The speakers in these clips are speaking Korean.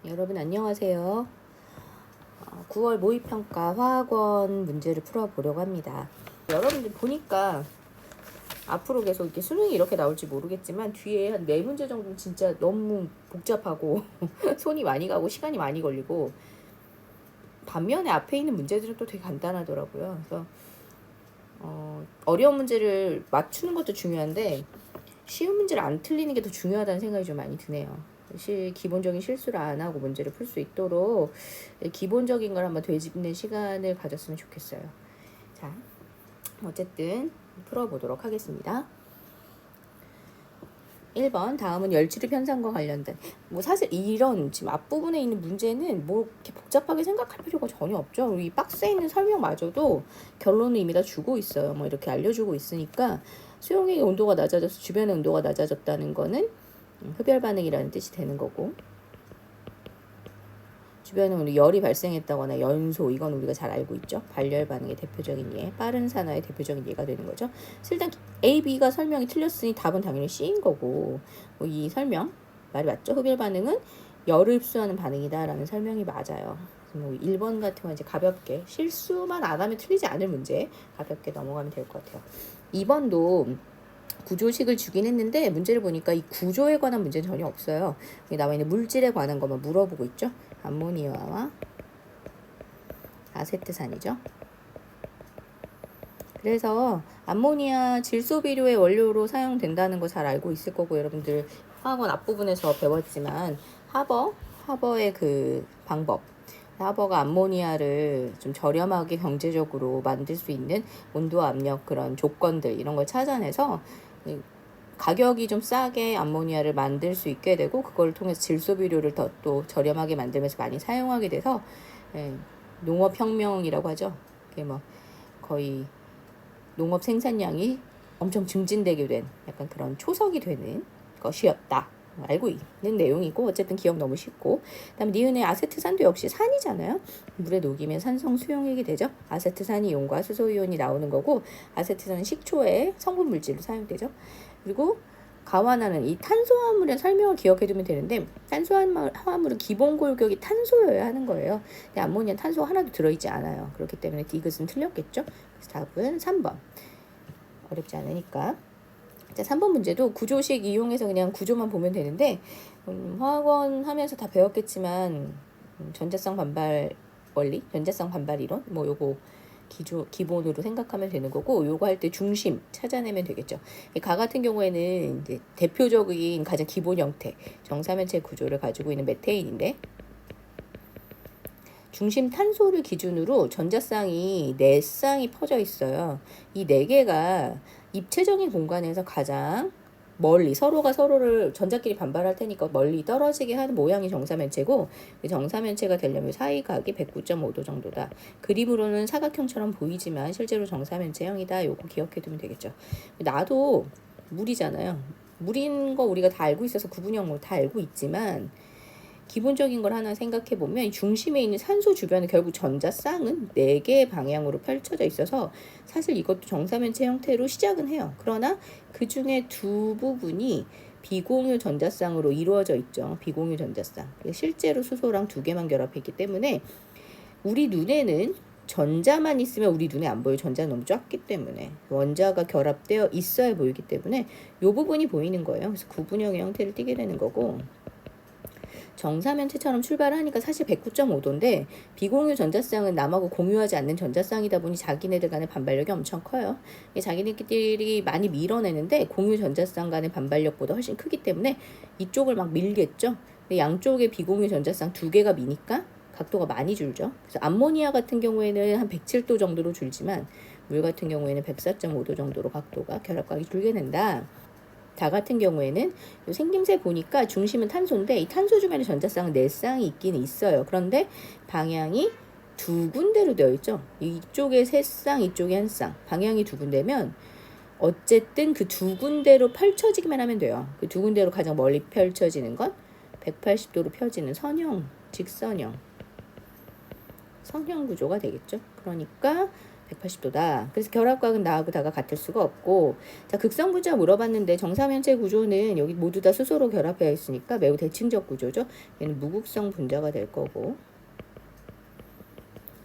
여러분 안녕하세요. 9월 모의평가 화학원 문제를 풀어보려고 합니다. 여러분들 보니까 앞으로 계속 이렇게 수능이 이렇게 나올지 모르겠지만 뒤에 한 4문제 정도는 진짜 너무 복잡하고 손이 많이 가고 시간이 많이 걸리고, 반면에 앞에 있는 문제들은 또 되게 간단하더라고요. 그래서 어려운 문제를 맞추는 것도 중요한데 쉬운 문제를 안 틀리는 게 더 중요하다는 생각이 좀 많이 드네요. 기본적인 실수를 안 하고 문제를 풀 수 있도록 기본적인 걸 한번 되짚는 시간을 가졌으면 좋겠어요. 자, 어쨌든 풀어보도록 하겠습니다. 1번, 다음은 열출입 현상과 관련된, 사실 이런 지금 앞부분에 있는 문제는 이렇게 복잡하게 생각할 필요가 전혀 없죠. 이 박스에 있는 설명마저도 결론을 이미 다 주고 있어요. 이렇게 알려주고 있으니까 수용액의 온도가 낮아져서 주변의 온도가 낮아졌다는 거는 흡열 반응이라는 뜻이 되는 거고, 주변에 열이 발생했다거나 연소, 이건 우리가 잘 알고 있죠. 발열 반응의 대표적인 예, 빠른 산화의 대표적인 예가 되는 거죠. 일단 A, B가 설명이 틀렸으니 답은 당연히 C인 거고, 이 설명 말이 맞죠. 흡열 반응은 열을 흡수하는 반응이다라는 설명이 맞아요. 1번 같은 건 이제 가볍게 실수만 안 하면 틀리지 않을 문제 가볍게 넘어가면 될 것 같아요. 2번도 구조식을 주긴 했는데 문제를 보니까 이 구조에 관한 문제는 전혀 없어요. 여기 나와 있는 물질에 관한 것만 물어보고 있죠. 암모니아와 아세트산이죠. 그래서 암모니아 질소비료의 원료로 사용된다는 거 잘 알고 있을 거고, 여러분들 화학원 앞부분에서 배웠지만 하버의 그 방법, 하버가 암모니아를 좀 저렴하게 경제적으로 만들 수 있는 온도, 압력, 그런 조건들 이런 걸 찾아내서 가격이 좀 싸게 암모니아를 만들 수 있게 되고, 그걸 통해서 질소비료를 더 또 저렴하게 만들면서 많이 사용하게 돼서 농업혁명이라고 하죠. 그게 거의 농업 생산량이 엄청 증진되게 된 약간 그런 초석이 되는 것이었다. 알고 있는 내용이고, 어쨌든 기억 너무 쉽고. 그다음에 니은의 아세트산도 역시 산이잖아요. 물에 녹이면 산성 수용액이 되죠. 아세트산 이온과 수소 이온이 나오는 거고, 아세트산은 식초의 성분 물질로 사용되죠. 그리고 가와나는 이 탄소화물의 설명을 기억해두면 되는데, 탄소화물은 기본 골격이 탄소여야 하는 거예요. 근데 암모니아는 탄소 하나도 들어있지 않아요. 그렇기 때문에 디귿은 틀렸겠죠. 그래서 답은 3번. 어렵지 않으니까. 자, 3번 문제도 구조식 이용해서 그냥 구조만 보면 되는데, 화학원 하면서 다 배웠겠지만 전자쌍 반발 원리, 전자쌍 반발 이론, 요거 기본으로 생각하면 되는 거고, 요거 할 때 중심 찾아내면 되겠죠. 가 같은 경우에는 이제 대표적인 가장 기본 형태 정사면체 구조를 가지고 있는 메테인인데, 중심 탄소를 기준으로 전자쌍이 4쌍이 퍼져 있어요. 이 4개가 입체적인 공간에서 가장 멀리, 서로가 서로를 전자끼리 반발할 테니까 멀리 떨어지게 하는 모양이 정사면체고, 정사면체가 되려면 사이각이 109.5도 정도다. 그림으로는 사각형처럼 보이지만 실제로 정사면체형이다. 요거 기억해두면 되겠죠. 나도 물이잖아요. 물인 거 우리가 다 알고 있어서 구분형 다 알고 있지만, 기본적인 걸 하나 생각해 보면 중심에 있는 산소 주변에 결국 전자쌍은 4개의 방향으로 펼쳐져 있어서 사실 이것도 정사면체 형태로 시작은 해요. 그러나 그 중에 두 부분이 비공유 전자쌍으로 이루어져 있죠. 비공유 전자쌍. 실제로 수소랑 2개만 결합했기 때문에 우리 눈에는 전자만 있으면 우리 눈에 안 보여요. 전자는 너무 작기 때문에. 원자가 결합되어 있어야 보이기 때문에 이 부분이 보이는 거예요. 그래서 구분형의 형태를 띠게 되는 거고, 정사면체처럼 출발하니까 사실 109.5도인데 비공유 전자쌍은 남하고 공유하지 않는 전자쌍이다 보니 자기네들 간의 반발력이 엄청 커요. 자기네들이 많이 밀어내는데 공유 전자쌍 간의 반발력보다 훨씬 크기 때문에 이쪽을 막 밀겠죠. 근데 양쪽에 비공유 전자쌍 2개가 미니까 각도가 많이 줄죠. 그래서 암모니아 같은 경우에는 한 107도 정도로 줄지만 물 같은 경우에는 104.5도 정도로 각도가 결합각이 줄게 된다. 다 같은 경우에는 생김새 보니까 중심은 탄소인데 이 탄소 주변에 전자쌍은 4쌍이 있긴 있어요. 그런데 방향이 2군데로 되어 있죠. 이쪽에 3쌍, 이쪽에 1쌍. 방향이 2군데면 어쨌든 그 2군데로 펼쳐지기만 하면 돼요. 그 2군데로 가장 멀리 펼쳐지는 건 180도로 펴지는 선형, 직선형, 성형 구조가 되겠죠. 그러니까 180도다. 그래서 결합각은 나하고 다가 같을 수가 없고, 자, 극성 분자 물어봤는데 정사면체 구조는 여기 모두 다 수소로 결합되어 있으니까 매우 대칭적 구조죠. 얘는 무극성 분자가 될 거고,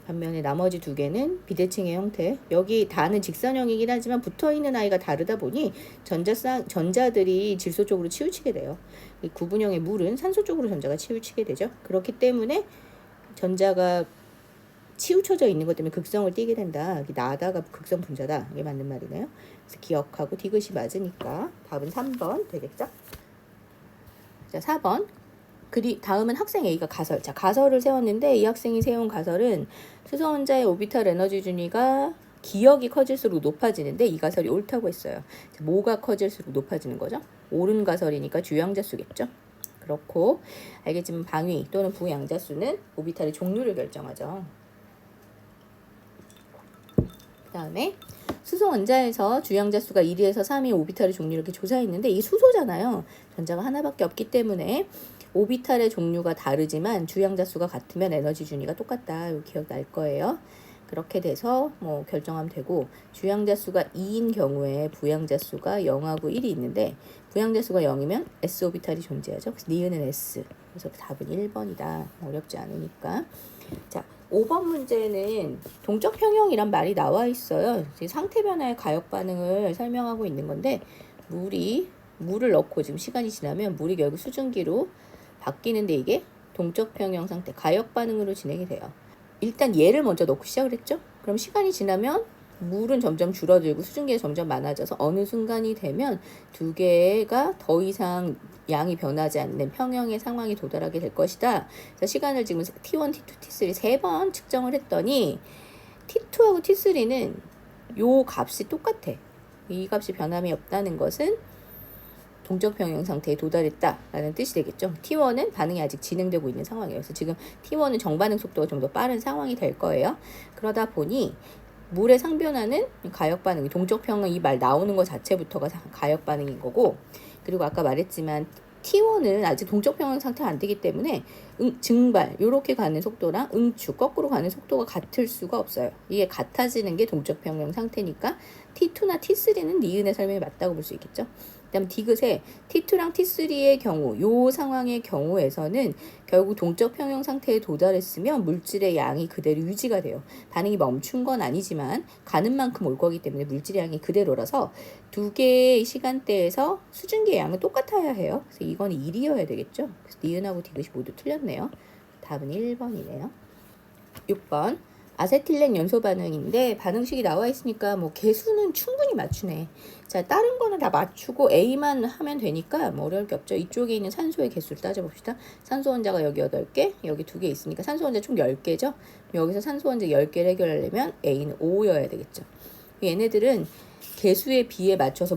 반면에 나머지 두 개는 비대칭의 형태. 여기 다는 직선형이긴 하지만 붙어있는 아이가 다르다 보니 전자들이 질소 쪽으로 치우치게 돼요. 이 구분형의 물은 산소 쪽으로 전자가 치우치게 되죠. 그렇기 때문에 전자가 치우쳐져 있는 것 때문에 극성을 띠게 된다. 여기 나다가 극성 분자다. 이게 맞는 말이네요. 그래서 기억하고 디귿이 맞으니까 답은 3번 되겠죠. 자, 4번. 다음은 학생 A가 가설. 자, 가설을 세웠는데 이 학생이 세운 가설은 수소 원자의 오비탈 에너지 준위가 기역이 커질수록 높아지는데 이 가설이 옳다고 했어요. 자, 뭐가 커질수록 높아지는 거죠? 옳은 가설이니까 주양자수겠죠. 그렇고 알겠지만 방위 또는 부양자수는 오비탈의 종류를 결정하죠. 그 다음에 수소 원자에서 주양자수가 1에서 3의 오비탈의 종류를 이렇게 조사했는데 이 수소잖아요. 전자가 하나밖에 없기 때문에 오비탈의 종류가 다르지만 주양자수가 같으면 에너지 준위가 똑같다. 이거 기억날 거예요. 그렇게 돼서 뭐 결정하면 되고, 주양자수가 2인 경우에 부양자수가 0하고 1이 있는데 부양자수가 0이면 S 오비탈이 존재하죠. 그래서 니은은 S. 그래서 답은 1번이다. 어렵지 않으니까. 자, 5번 문제는 동적 평형이란 말이 나와 있어요. 상태 변화의 가역 반응을 설명하고 있는 건데, 물을 넣고 지금 시간이 지나면 물이 결국 수증기로 바뀌는데 이게 동적 평형 상태, 가역 반응으로 진행이 돼요. 일단 얘를 먼저 넣고 시작을 했죠. 그럼 시간이 지나면 물은 점점 줄어들고 수증기가 점점 많아져서 어느 순간이 되면 두 개가 더 이상 양이 변하지 않는 평형의 상황에 도달하게 될 것이다. 그래서 시간을 지금 T1, T2, T3 세 번 측정을 했더니 T2하고 T3는 요 값이 똑같아. 이 값이 변함이 없다는 것은 동적 평형 상태에 도달했다라는 뜻이 되겠죠. T1은 반응이 아직 진행되고 있는 상황이에요. 그래서 지금 T1은 정반응 속도가 좀 더 빠른 상황이 될 거예요. 그러다 보니 물의 상변화는 가역 반응이, 동적 평형 이 말 나오는 것 자체부터가 가역 반응인 거고, 그리고 아까 말했지만 T1은 아직 동적 평형 상태가 안 되기 때문에 증발 요렇게 가는 속도랑 응축 거꾸로 가는 속도가 같을 수가 없어요. 이게 같아지는 게 동적 평형 상태니까 T2나 T3는 니은의 설명이 맞다고 볼 수 있겠죠. 그다음 디귿에 T2랑 T3의 경우, 요 상황의 경우에서는 결국 동적 평형 상태에 도달했으면 물질의 양이 그대로 유지가 돼요. 반응이 멈춘 건 아니지만 가는 만큼 올 거기 때문에 물질의 양이 그대로라서 두 개의 시간대에서 수증기의 양은 똑같아야 해요. 그래서 이건 1이어야 되겠죠. 그래서 니은하고 디귿이 모두 틀렸네요. 답은 1번이네요. 6번. 아세틸렌 연소 반응인데 반응식이 나와 있으니까 뭐 개수는 충분히 맞추네. 자, 다른 거는 다 맞추고 A만 하면 되니까 뭐 어려울 게 없죠. 이쪽에 있는 산소의 개수를 따져봅시다. 산소 원자가 여기 8개, 여기 2개 있으니까 산소 원자 총 10개죠. 여기서 산소 원자 10개를 해결하려면 A는 5여야 되겠죠. 얘네들은 개수의 비에 맞춰서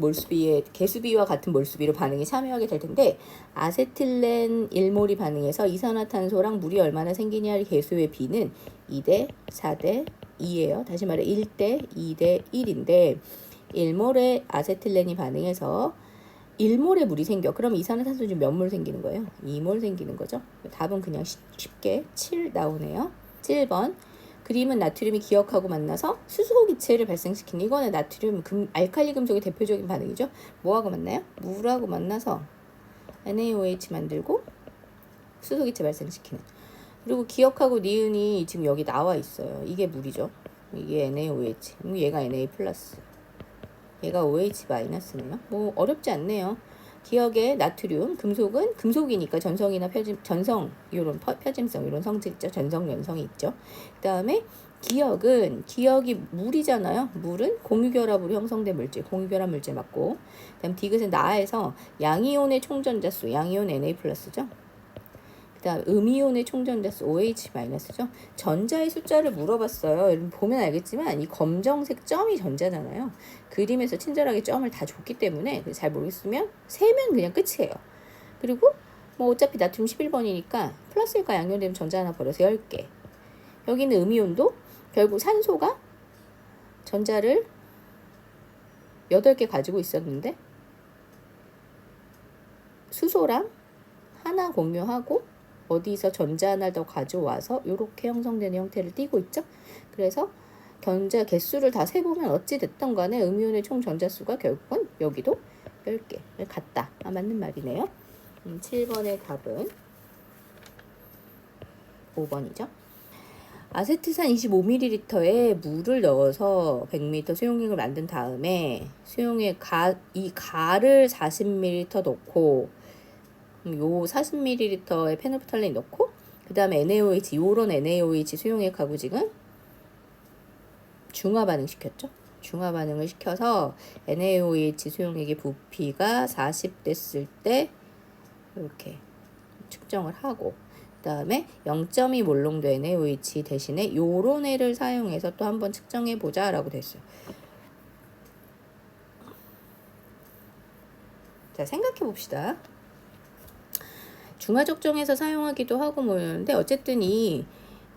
개수비와 같은 몰수비로 반응이 참여하게 될 텐데, 아세틸렌 1몰이 반응해서 이산화탄소랑 물이 얼마나 생기냐의 개수의 비는 2대 4대 2예요. 다시 말해 1대 2대 1인데 1몰의 아세틸렌이 반응해서 1몰의 물이 생겨. 그럼 이산화탄소 지금 몇 몰 생기는 거예요? 2몰 생기는 거죠. 답은 그냥 쉽게 7 나오네요. 7번. 그림은 나트륨이 기역하고 만나서 수소기체를 발생시키는, 이거는 나트륨 알칼리 금속의 대표적인 반응이죠. 뭐하고 만나요? 물하고 만나서 NaOH 만들고 수소기체 발생시키는. 그리고 기역하고 니은이 지금 여기 나와 있어요. 이게 물이죠. 이게 NaOH. 얘가 Na 플러스. 얘가 OH 마이너스네요. 뭐 어렵지 않네요. 기역의 나트륨, 금속은 금속이니까 전성이나 전성, 이런 표짐성, 이런 성질 있죠. 전성, 연성이 있죠. 그 다음에 기역이 물이잖아요. 물은 공유결합으로 형성된 물질, 공유결합 물질 맞고. 그 다음 디귿은 나에서 양이온의 총전자수, 양이온 Na 플러스죠. 그 다음 음이온의 총전자수 OH 마이너스죠. 전자의 숫자를 물어봤어요. 여러분 보면 알겠지만 이 검정색 점이 전자잖아요. 그림에서 친절하게 점을 다 줬기 때문에 잘 모르겠으면 세면 그냥 끝이에요. 그리고 뭐 어차피 나트륨 11번이니까 플러스일까 양이온 되면 전자 하나 버려서 10개. 여기는 음이온도 결국 산소가 전자를 8개 가지고 있었는데 수소랑 하나 공유하고 어디서 전자 하나 더 가져와서 이렇게 형성되는 형태를 띠고 있죠. 그래서 전자 개수를 다 세보면 어찌 됐던 간에 음이온의 총 전자수가 결국은 여기도 10개 같다. 맞는 말이네요. 7번의 답은 5번이죠. 아세트산 25ml에 물을 넣어서 100m 수용액을 만든 다음에 수용액 이 가를 40ml 넣고 요 40ml의 페놀프탈렌 넣고 그 다음에 NaOH, 요런 NaOH 수용액하고 지금 중화 반응 시켰죠. 중화 반응을 시켜서 NaOH 수용액의 부피가 40 됐을 때 이렇게 측정을 하고 그 다음에 0.2 몰롱도 NaOH 대신에 요런 애를 사용해서 또 한번 측정해 보자 라고 됐어요. 자, 생각해 봅시다. 중화 적정에서 사용하기도 하고 뭐 이러는데 어쨌든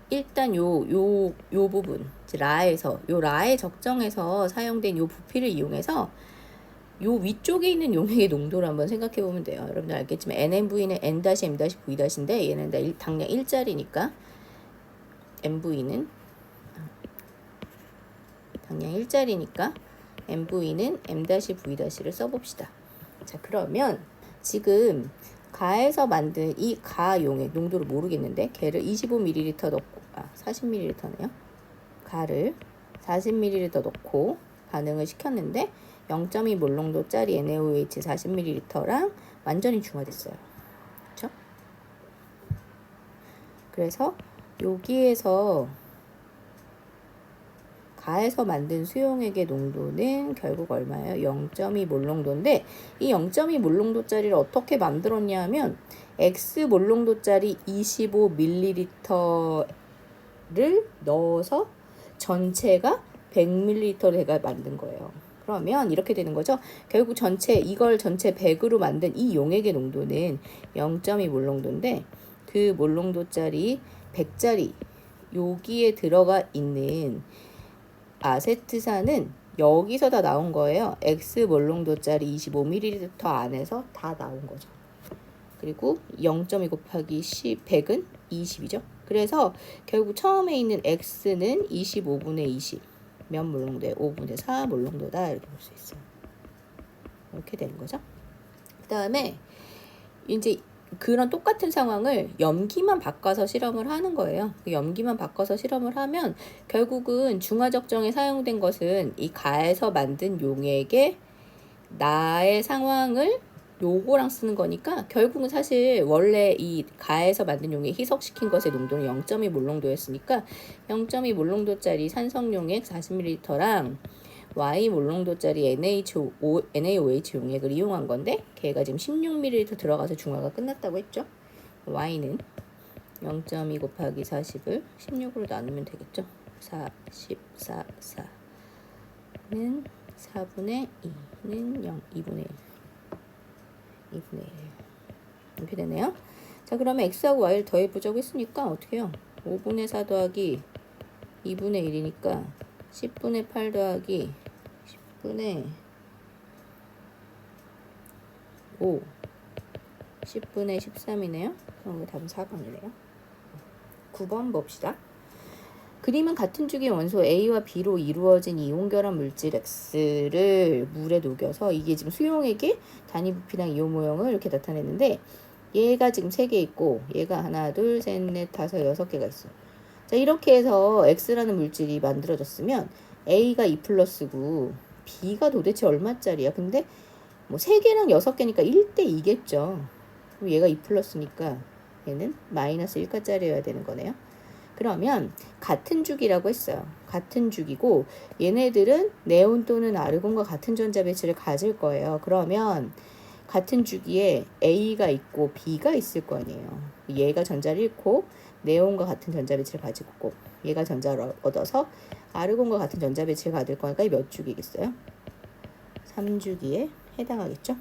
일단 요 부분 요 라의 적정에서 사용된 요 부피를 이용해서 요 위쪽에 있는 용액의 농도를 한번 생각해 보면 돼요. 여러분들 알겠지만 NMV는 N-M-V-인데 얘는 당량 1짜리니까 MV는 당량 1짜리니까 MV는 M-V-를 써봅시다. 자, 그러면 지금 가에서 만든 이 가 용액 농도를 모르겠는데 걔를 25ml 넣고 40ml네요. 가를 40ml 넣고 반응을 시켰는데 0.2 몰롱도짜리 NaOH 40ml랑 완전히 중화됐어요. 그렇죠? 그래서 여기에서 가에서 만든 수용액의 농도는 결국 얼마예요? 0.2 몰롱도인데 이 0.2 몰롱도짜리를 어떻게 만들었냐 하면 X 몰롱도짜리 25ml를 넣어서 전체가 100ml를 내가 만든 거예요. 그러면 이렇게 되는 거죠. 결국 이걸 전체 100으로 만든 이 용액의 농도는 0.2 몰롱도인데 그 몰롱도짜리 100짜리 여기에 들어가 있는 아세트산은 여기서 다 나온 거예요. X 몰롱도짜리 25ml 안에서 다 나온 거죠. 그리고 0.2 곱하기 100은 20이죠. 그래서 결국 처음에 있는 X는 25분의 20 몇 몰롱도에 5분의 4 몰롱도다 이렇게 볼 수 있어요. 이렇게 되는 거죠. 그 다음에 이제 그런 똑같은 상황을 염기만 바꿔서 실험을 하는 거예요. 염기만 바꿔서 실험을 하면 결국은 중화적정에 사용된 것은 이 가에서 만든 용액의 나의 상황을 요거랑 쓰는 거니까 결국은 사실 원래 이 가에서 만든 용액 희석시킨 것의 농도는 0.2 몰롱도였으니까 0.2 몰롱도짜리 산성용액 40ml랑 Y 몰롱도짜리 NaOH 용액을 이용한 건데 걔가 지금 16ml 들어가서 중화가 끝났다고 했죠. Y는 0.2 곱하기 40을 16으로 나누면 되겠죠. 40, 4, 4는 4분의 2는 0, 2분의 1 2분의 1 이렇게 되네요. 자, 그러면 X하고 Y를 더해보자고 했으니까 어떻게 해요? 5분의 4 더하기 2분의 1이니까 10분의 8 더하기 10분의 5 10분의 13이네요. 그럼 답은 4번이네요. 9번 봅시다. 그림은 같은 주기 원소 A와 B로 이루어진 이온결합 물질 X를 물에 녹여서 이게 지금 수용액의 단위 부피랑 이온 모형을 이렇게 나타냈는데 얘가 지금 3개 있고 얘가 하나, 둘, 셋, 넷, 다섯, 6개가 있어. 자, 이렇게 해서 X라는 물질이 만들어졌으면 A가 2 플러스고 B가 도대체 얼마짜리야? 근데 뭐 3개랑 6개니까 1대 2겠죠. 그럼 얘가 2 플러스니까 얘는 마이너스 1가짜리여야 되는 거네요. 그러면 같은 주기라고 했어요. 같은 주기고 얘네들은 네온 또는 아르곤과 같은 전자 배치를 가질 거예요. 그러면 같은 주기에 A가 있고 B가 있을 거 아니에요. 얘가 전자를 잃고 네온과 같은 전자 배치를 가지고 있고 얘가 전자를 얻어서 아르곤과 같은 전자 배치를 가질 거니까 몇 주기겠어요? 3주기에 해당하겠죠.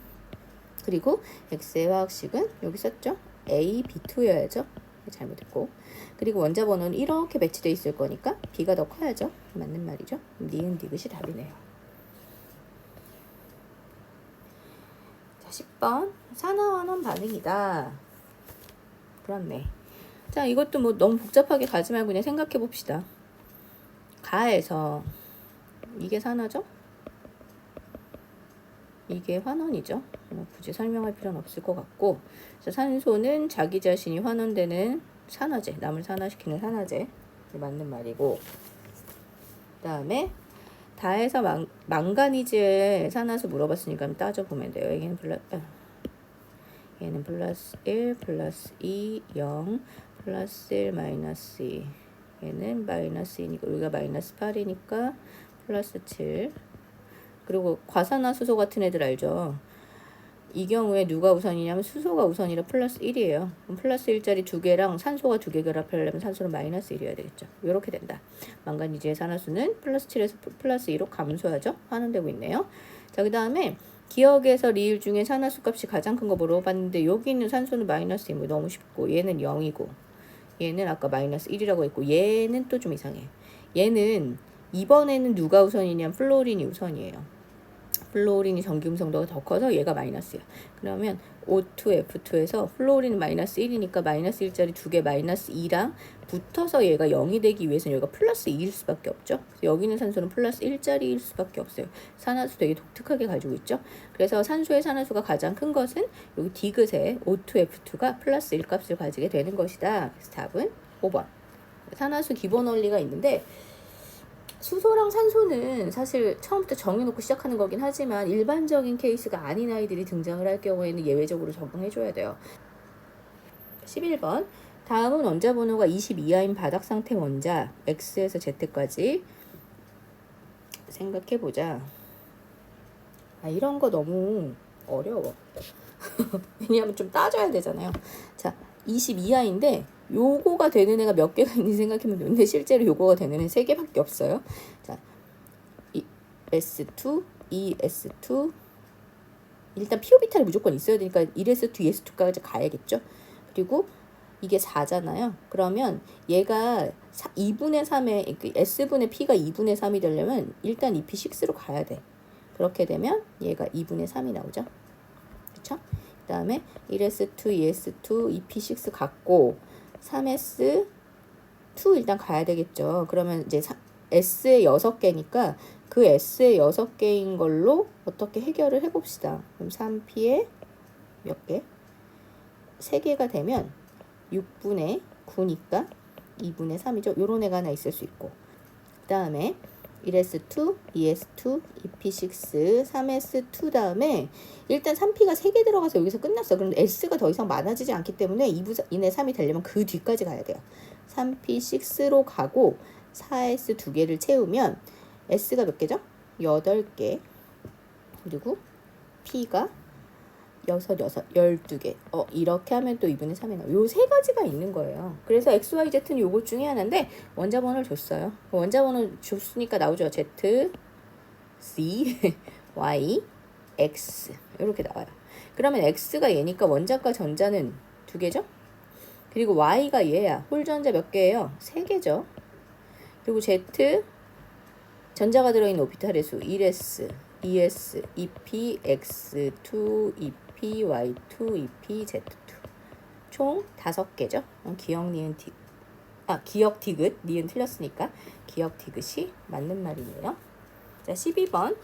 그리고 X의 화학식은 여기 썼죠. A, B2여야죠. 잘못했고. 그리고 원자 번호는 이렇게 배치되어 있을 거니까 B가 더 커야죠. 맞는 말이죠. 니은 디귿이 답이네요. 자, 10번 산화환원 반응이다. 그렇네. 자, 이것도 뭐 너무 복잡하게 가지 말고 그냥 생각해 봅시다. 가에서 이게 산화죠? 이게 환원이죠. 뭐 굳이 설명할 필요는 없을 것 같고, 그래서 산소는 자기 자신이 환원되는 산화제, 남을 산화시키는 산화제 맞는 말이고, 그 다음에 다에서 망가니즈의 산화수 물어봤으니까 따져보면 돼요. 얘는 플러스 1, 플러스 2, 0, 플러스 1, 마이너스 2. 얘는 마이너스 2니까 여기가 마이너스 8이니까 플러스 7. 그리고 과산화수소 같은 애들 알죠? 이 경우에 누가 우선이냐면 수소가 우선이라 플러스 1이에요. 그럼 플러스 1짜리 두 개랑 산소가 두 개 결합하려면 산소는 마이너스 1이어야 되겠죠. 이렇게 된다. 망가니즈의 산화수는 플러스 7에서 플러스 2로 감소하죠. 환원되고 있네요. 자, 그 다음에 기억에서 리을 중에 산화수 값이 가장 큰 거 물어봤는데 여기 있는 산소는 마이너스 2고 너무 쉽고, 얘는 0이고 얘는 아까 마이너스 1이라고 했고, 얘는 또 좀 이상해. 얘는 이번에는 누가 우선이냐면 플로린이 우선이에요. 플로린이 전기음성도가 더 커서 얘가 마이너스야. 그러면 O2F2에서 플로린은 마이너스 1이니까 마이너스 1짜리 두 개 마이너스 2랑 붙어서 얘가 0이 되기 위해서는 여기가 플러스 2일 수밖에 없죠. 여기 있는 산소는 플러스 1짜리일 수밖에 없어요. 산화수 되게 독특하게 가지고 있죠. 그래서 산소의 산화수가 가장 큰 것은 여기 디귿의 O2F2가 플러스 1 값을 가지게 되는 것이다. 그래서 답은 5번. 산화수 기본 원리가 있는데, 수소랑 산소는 사실 처음부터 정해놓고 시작하는 거긴 하지만 일반적인 케이스가 아닌 아이들이 등장을 할 경우에는 예외적으로 적용해줘야 돼요. 11번. 다음은 원자 번호가 22하인 바닥 상태 원자 X에서 Z까지 생각해보자. 이런 거 너무 어려워. 왜냐하면 좀 따져야 되잖아요. 자, 22하인데 요거가 되는 애가 몇 개가 있는지 생각하면 되는데 실제로 요거가 되는 애 3개밖에 없어요. 자, S2, ES2. 일단 피오비탈이 무조건 있어야 되니까 1S2, ES2까지 가야겠죠. 그리고 이게 4잖아요. 그러면 얘가 2분의 3에 S분의 P가 2분의 3이 되려면 일단 EP6로 가야 돼. 그렇게 되면 얘가 2분의 3이 나오죠. 그쵸? 그 다음에 1S2, ES2, EP6 갖고 3S2 일단 가야 되겠죠. 그러면 이제 S의 6개니까 그 S의 6개인 걸로 어떻게 해결을 해봅시다. 그럼 3P에 몇 개? 3개가 되면 6분의 9니까 2분의 3이죠. 요런 애가 하나 있을 수 있고, 그 다음에 1S2, ES2, EP6, 3S2 다음에 일단 3P가 3개 들어가서 여기서 끝났어. 그런데 S가 더 이상 많아지지 않기 때문에 2분의 3이 되려면 그 뒤까지 가야 돼요. 3P6로 가고 4S 2개를 채우면 S가 몇 개죠? 8개. 그리고 P가 12개. 이렇게 하면 또 2분의 3이 나와요. 요 세 가지가 있는 거예요. 그래서 X, Y, Z는 요것 중에 하나인데 원자 번호를 줬어요. 원자 번호 줬으니까 나오죠. Z, C, Y, X 이렇게 나와요. 그러면 X가 얘니까 원자과 전자는 2개죠. 그리고 Y가 얘야. 홀전자 몇 개예요? 3개죠. 그리고 Z, 전자가 들어있는 오비탈의 수 1S, 2S, EP, X2, EP, Y2, EP, Z2 총 5개죠. 기억 디귿, 니은 틀렸으니까 기억 디귿이 맞는 말이에요. 자, 12번.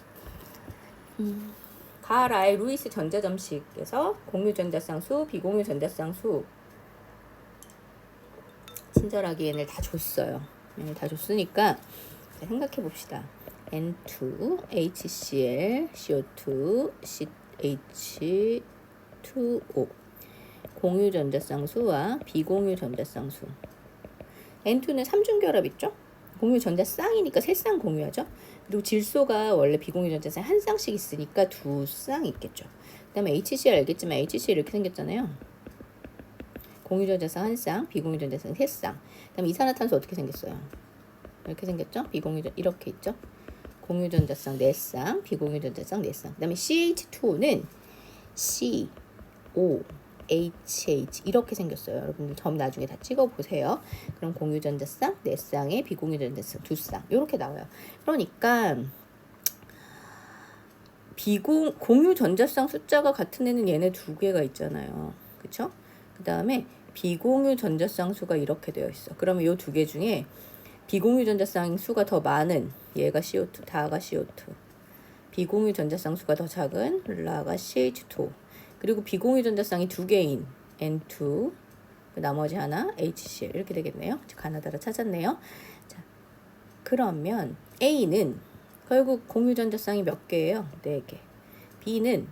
가라의 루이스 전자점식에서 공유 전자쌍수, 비공유 전자쌍수 친절하게 얘네를 다 줬어요. 다 줬으니까 생각해 봅시다. N2, HCl, CO2, CH2O 공유 전자쌍수와 비공유 전자쌍수. N2는 3중결합 있죠? 공유 전자쌍이니까 3쌍 공유하죠? 그리고 질소가 원래 비공유 전자쌍 한 쌍씩 있으니까 2쌍 있겠죠. 그 다음에 HCl 알겠지만 HCl 이렇게 생겼잖아요. 공유 전자쌍 한 쌍, 비공유 전자쌍 3쌍. 그 다음에 이산화탄소 어떻게 생겼어요? 이렇게 생겼죠? 비공유 이렇게 있죠? 공유 전자쌍 4쌍, 비공유 전자쌍 4쌍. 그 다음에 CH2O는 C, O, HH 이렇게 생겼어요. 여러분들 점 나중에 다 찍어보세요. 그럼 공유 전자쌍 4쌍에 비공유 전자쌍 2쌍 이렇게 나와요. 그러니까 공유 전자쌍 숫자가 같은 애는 얘네 2개가 있잖아요. 그쵸? 그 다음에 비공유 전자쌍 수가 이렇게 되어 있어. 그러면 이 2개 중에 비공유 전자쌍 수가 더 많은 얘가 CO2, 다가 CO2. 비공유 전자쌍 수가 더 작은 라가 CH2. 그리고 비공유 전자쌍이 두 개인 N2, 나머지 하나 HCl 이렇게 되겠네요. 가나다라 찾았네요. 자, 그러면 A는 결국 공유 전자쌍이 몇 개예요? 4개. B는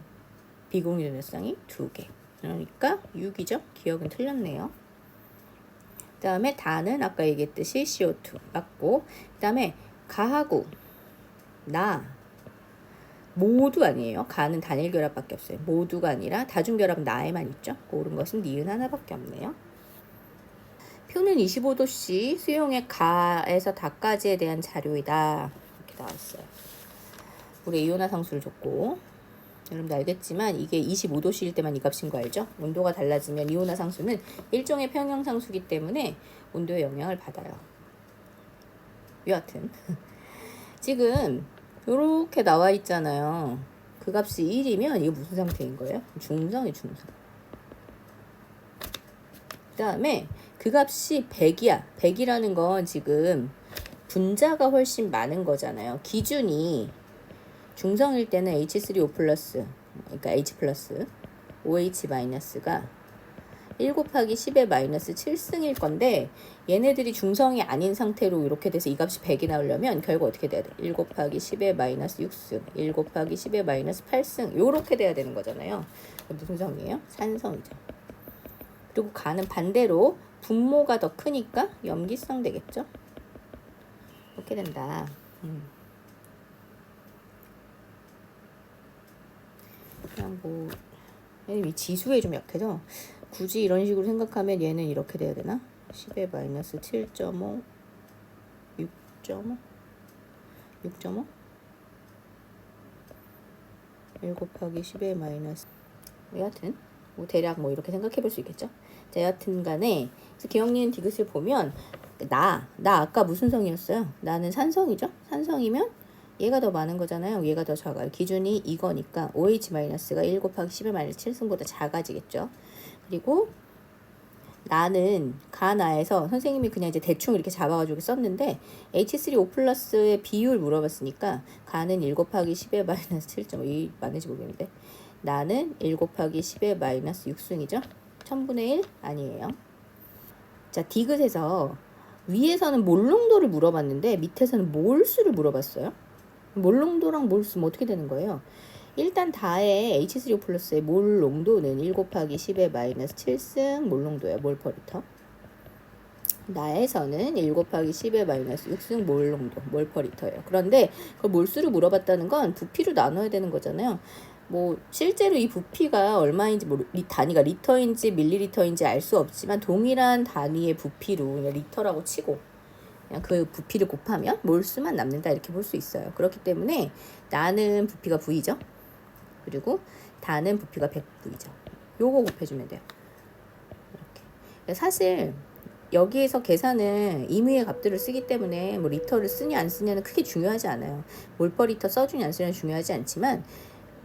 비공유 전자쌍이 2개. 그러니까 6이죠. 기억은 틀렸네요. 그 다음에 다는 아까 얘기했듯이 CO2 맞고, 그 다음에 가하고 나 모두 아니에요. 가는 단일 결합밖에 없어요. 모두가 아니라 다중결합 나에만 있죠. 옳은 것은 니은 하나밖에 없네요. 표는 25도씨 수용의 가에서 다까지에 대한 자료이다. 이렇게 나왔어요. 물의 이온화상수를 줬고, 여러분도 알겠지만 이게 25도씨일 때만 이 값인 거 알죠? 온도가 달라지면 이온화상수는 일종의 평형상수기 때문에 온도에 영향을 받아요. 여하튼 지금 이렇게 나와 있잖아요. 그 값이 1이면 이거 무슨 상태인 거예요? 중성이 중성. 그 다음에 그 값이 100이야. 100이라는 건 지금 분자가 훨씬 많은 거잖아요. 기준이 중성일 때는 H3O+, 그러니까 H+, OH-가 1 곱하기 10의 마이너스 7승일 건데, 얘네들이 중성이 아닌 상태로 이렇게 돼서 이 값이 100이 나오려면 결국 어떻게 돼야 돼? 1 곱하기 10의 마이너스 6승, 1 곱하기 10의 마이너스 8승 요렇게 돼야 되는 거잖아요. 무슨 성이에요? 산성이죠. 그리고 가는 반대로 분모가 더 크니까 염기성 되겠죠? 이렇게 된다. 그냥 뭐 이 지수에 좀 약해서 굳이 이런 식으로 생각하면 얘는 이렇게 돼야 되나? 10의 마이너스 7.5 6.5 6.5 1 곱하기 10의 마이너스, 여하튼 뭐 대략 뭐 이렇게 생각해 볼 수 있겠죠. 자, 여하튼 간에 그래서 기억니은 디귿을 보면 나 아까 무슨 성이었어요? 나는 산성이죠. 산성이면 얘가 더 많은 거잖아요. 얘가 더 작아요. 기준이 이거니까 OH-가 1 곱하기 10의 마이너스 7승보다 작아지겠죠. 그리고 나는 가나에서 선생님이 그냥 이제 대충 이렇게 잡아가지고 썼는데 H3O+의 비율 물어봤으니까 가는 1 곱하기 10의 마이너스 7.5, 이 맞는지 모르겠는데 나는 1 곱하기 10의 마이너스 6승이죠. 1000분의 1 아니에요. 자, 디귿에서 위에서는 몰농도를 물어봤는데 밑에서는 몰수를 물어봤어요. 몰농도랑 몰수 뭐 어떻게 되는 거예요? 일단 다의 H3O+의 몰농도는 1 곱하기 10의 마이너스 7승 몰농도예요. 몰퍼리터. 나에서는 1 곱하기 10의 마이너스 6승 몰농도 몰퍼리터예요. 그런데 그 몰수를 물어봤다는 건 부피로 나눠야 되는 거잖아요. 뭐 실제로 이 부피가 얼마인지 단위가 리터인지 밀리리터인지 알 수 없지만 동일한 단위의 부피로 그냥 리터라고 치고 그냥 그 부피를 곱하면 몰수만 남는다 이렇게 볼 수 있어요. 그렇기 때문에 나는 부피가 V죠. 그리고 다는 부피가 100V죠. 요거 곱해주면 돼요. 이렇게. 사실 여기에서 계산은 임의의 값들을 쓰기 때문에 뭐 리터를 쓰냐 안 쓰냐는 크게 중요하지 않아요. 몰퍼리터 써주냐 안 써주냐 중요하지 않지만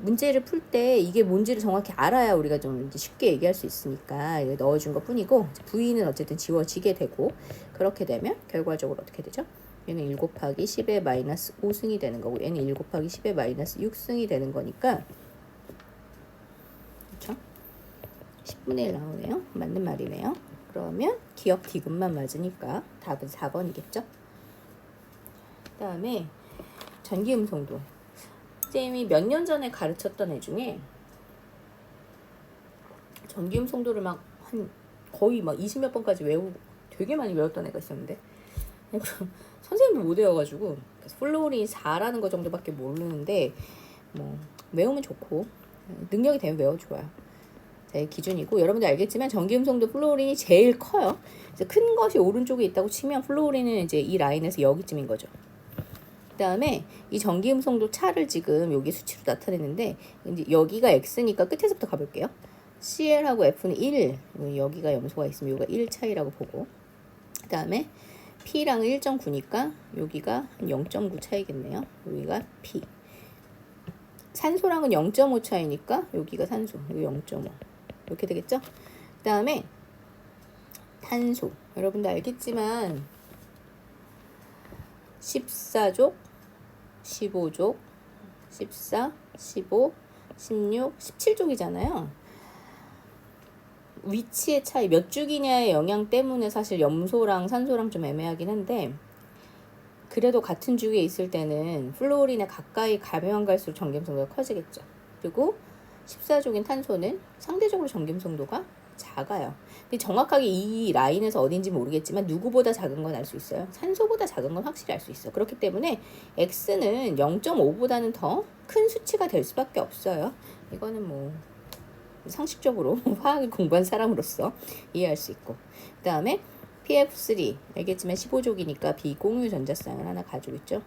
문제를 풀 때 이게 뭔지를 정확히 알아야 우리가 좀 이제 쉽게 얘기할 수 있으니까 넣어준 것 뿐이고, V는 어쨌든 지워지게 되고, 그렇게 되면 결과적으로 어떻게 되죠? 얘는 1 곱하기 10의 마이너스 5승이 되는 거고 얘는 1 곱하기 10의 마이너스 6승이 되는 거니까, 그렇죠? 10분의 1 나오네요. 맞는 말이네요. 그러면 기억 디귿만 맞으니까 답은 4번이겠죠? 그 다음에 전기음성도. 쌤이 몇 년 전에 가르쳤던 애 중에 전기음성도를 막 한 거의 막 20몇 번까지 외우고 되게 많이 외웠던 애가 있었는데 선생님도 못 외워가지고 플로우린 4라는 거 정도밖에 모르는데 뭐 외우면 좋고 능력이 되면 외워줘요. 제 기준이고, 여러분들 알겠지만 전기음성도 플로우린이 제일 커요. 그래서 큰 것이 오른쪽에 있다고 치면 플로우린은 이제 이 라인에서 여기쯤인 거죠. 그 다음에 이 전기음성도 차를 지금 여기 수치로 나타냈는데 이제 여기가 X니까 끝에서부터 가볼게요. CL하고 F는 1, 여기가 염소가 있으면 여기가 1 차이라고 보고, 그 다음에 P랑은 1.9니까 여기가 한 0.9 차이겠네요. 여기가 P. 산소랑은 0.5 차이니까 여기가 산소, 여기 0.5 이렇게 되겠죠? 그 다음에 탄소. 여러분도 알겠지만 14족, 15족, 14, 15, 16, 17족이잖아요. 위치의 차이, 몇 죽이냐의 영향 때문에 사실 염소랑 산소랑 좀 애매하긴 한데, 그래도 같은 주기에 있을 때는 플루오린에 가까이 가면 갈수록 전김성도가 커지겠죠. 그리고 14족인 탄소는 상대적으로 전김성도가 작아요. 근데 정확하게 이 라인에서 어딘지 모르겠지만 누구보다 작은 건 알 수 있어요. 산소보다 작은 건 확실히 알 수 있어. 그렇기 때문에 X는 0.5보다는 더 큰 수치가 될 수밖에 없어요. 이거는 뭐 상식적으로 화학을 공부한 사람으로서 이해할 수 있고, 그 다음에 PF3 알겠지만 15족이니까 비공유 전자쌍을 하나 가지고 있죠.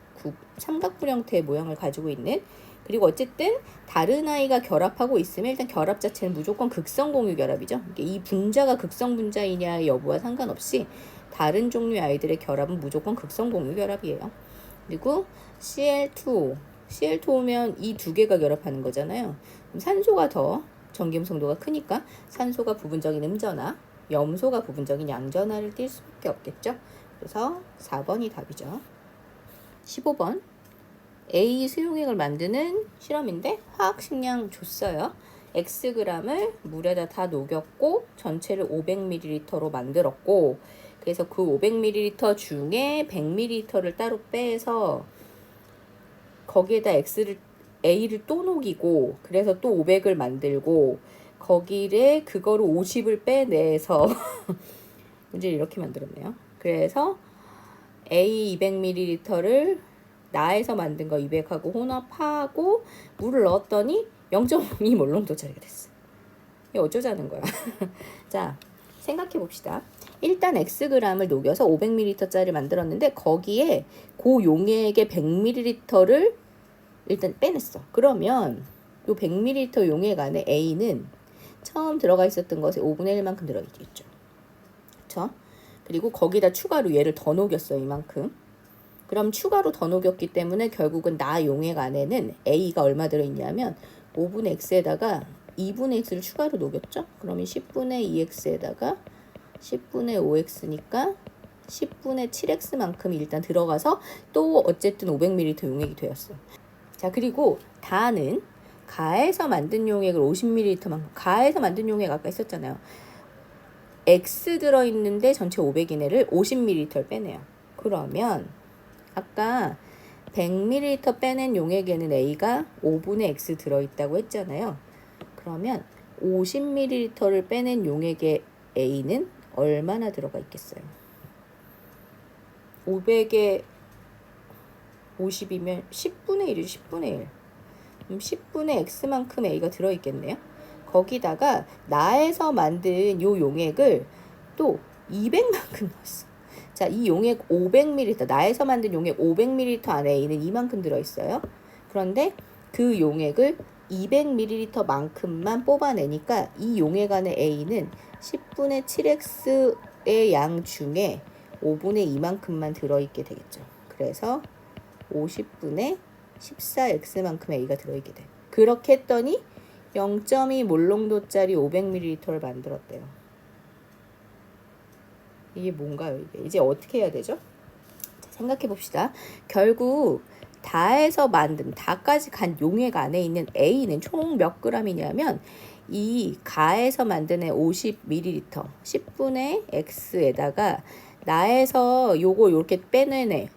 삼각뿔 형태의 모양을 가지고 있는, 그리고 어쨌든 다른 아이가 결합하고 있으면 일단 결합 자체는 무조건 극성 공유 결합이죠. 이 분자가 극성 분자이냐의 여부와 상관없이 다른 종류의 아이들의 결합은 무조건 극성 공유 결합이에요. 그리고 Cl2오면 이 두 개가 결합하는 거잖아요. 그럼 산소가 더 전기음성도가 크니까 산소가 부분적인 음전화, 염소가 부분적인 양전화를 띌 수밖에 없겠죠. 그래서 4번이 답이죠. 15번 A 수용액을 만드는 실험인데 화학 식량 줬어요. Xg을 물에다 다 녹였고 전체를 500ml로 만들었고, 그래서 그 500ml 중에 100ml를 따로 빼서 거기에다 A를 또 녹이고, 그래서 또 500을 만들고, 거기에 그거를 50을 빼내서 문제를 이렇게 만들었네요. 그래서 A 200ml를 나에서 만든 거 200하고 혼합하고 물을 넣었더니 0.2 몰롱도짜리가 됐어. 이게 어쩌자는 거야. 자, 생각해 봅시다. 일단 Xg을 녹여서 500ml짜리 만들었는데 거기에 그 용액의 100ml를 일단 빼냈어. 그러면 요 100ml 용액 안에 A는 처음 들어가 있었던 것의 5분의 1만큼 들어있겠죠. 그쵸? 그리고 거기다 추가로 얘를 더 녹였어, 이만큼. 그럼 추가로 더 녹였기 때문에 결국은 나 용액 안에는 A가 얼마 들어있냐면 5분의 X에다가 2분의 X를 추가로 녹였죠? 그러면 10분의 2X에다가 10분의 5X니까 10분의 7X만큼이 일단 들어가서 또 어쨌든 500ml 용액이 되었어. 자, 그리고 다는 가에서 만든 용액을 50ml만큼, 가에서 만든 용액 아까 있었잖아요. X 들어있는데 전체 500이네를 50ml 빼내요. 그러면 아까 100ml 빼낸 용액에는 A가 5분의 X 들어있다고 했잖아요. 그러면 50ml를 빼낸 용액의 A는 얼마나 들어가 있겠어요? 500에 50이면 10분의 1이죠. 10분의 1. 10분의 X만큼 A가 들어있겠네요. 거기다가 나에서 만든 요 용액을 또 200만큼 넣었어. 자, 이 용액 500ml, 나에서 만든 용액 500ml 안에 A는 이만큼 들어있어요. 그런데 그 용액을 200ml만큼만 뽑아내니까 이 용액 안에 A는 10분의 7X의 양 중에 5분의 2만큼만 들어있게 되겠죠. 그래서 50분의 14X만큼 A가 들어있게 돼. 그렇게 했더니 0.2 몰롱도짜리 500ml를 만들었대요. 이게 뭔가요, 이게? 이제 어떻게 해야 되죠? 생각해 봅시다. 결국 다에서 만든, 다까지 간 용액 안에 있는 A는 총 몇 g이냐면 이 가에서 만든 애 50ml, 10분의 X에다가 나에서 요거 요렇게 빼낸 애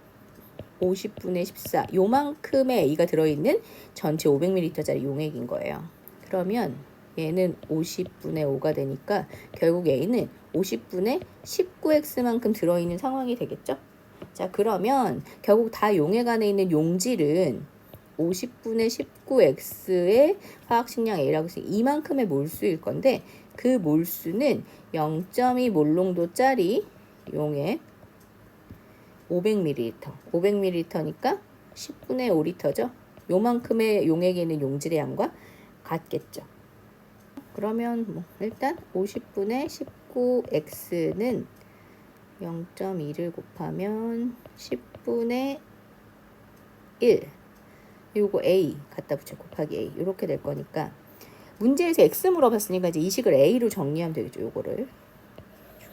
50분의 14, 요만큼의 A가 들어있는 전체 500ml짜리 용액인 거예요. 그러면 얘는 50분의 5가 되니까 결국 A는 50분의 19X만큼 들어있는 상황이 되겠죠? 자, 그러면 결국 다 용액 안에 있는 용질은 50분의 19X의 화학식량 A라고 해서 이만큼의 몰수일 건데 그 몰수는 0.2 몰롱도짜리 용액 500ml, 500ml니까 10분의 5리터죠. 요만큼의 용액에 있는 용질의 양과 같겠죠. 그러면 뭐 일단 50분의 19X는 0.2를 곱하면 10분의 1, 요거 A 갖다 붙여 곱하기 A 이렇게 될 거니까 문제에서 X 물어봤으니까 이제 이 식을 A로 정리하면 되겠죠. 요거를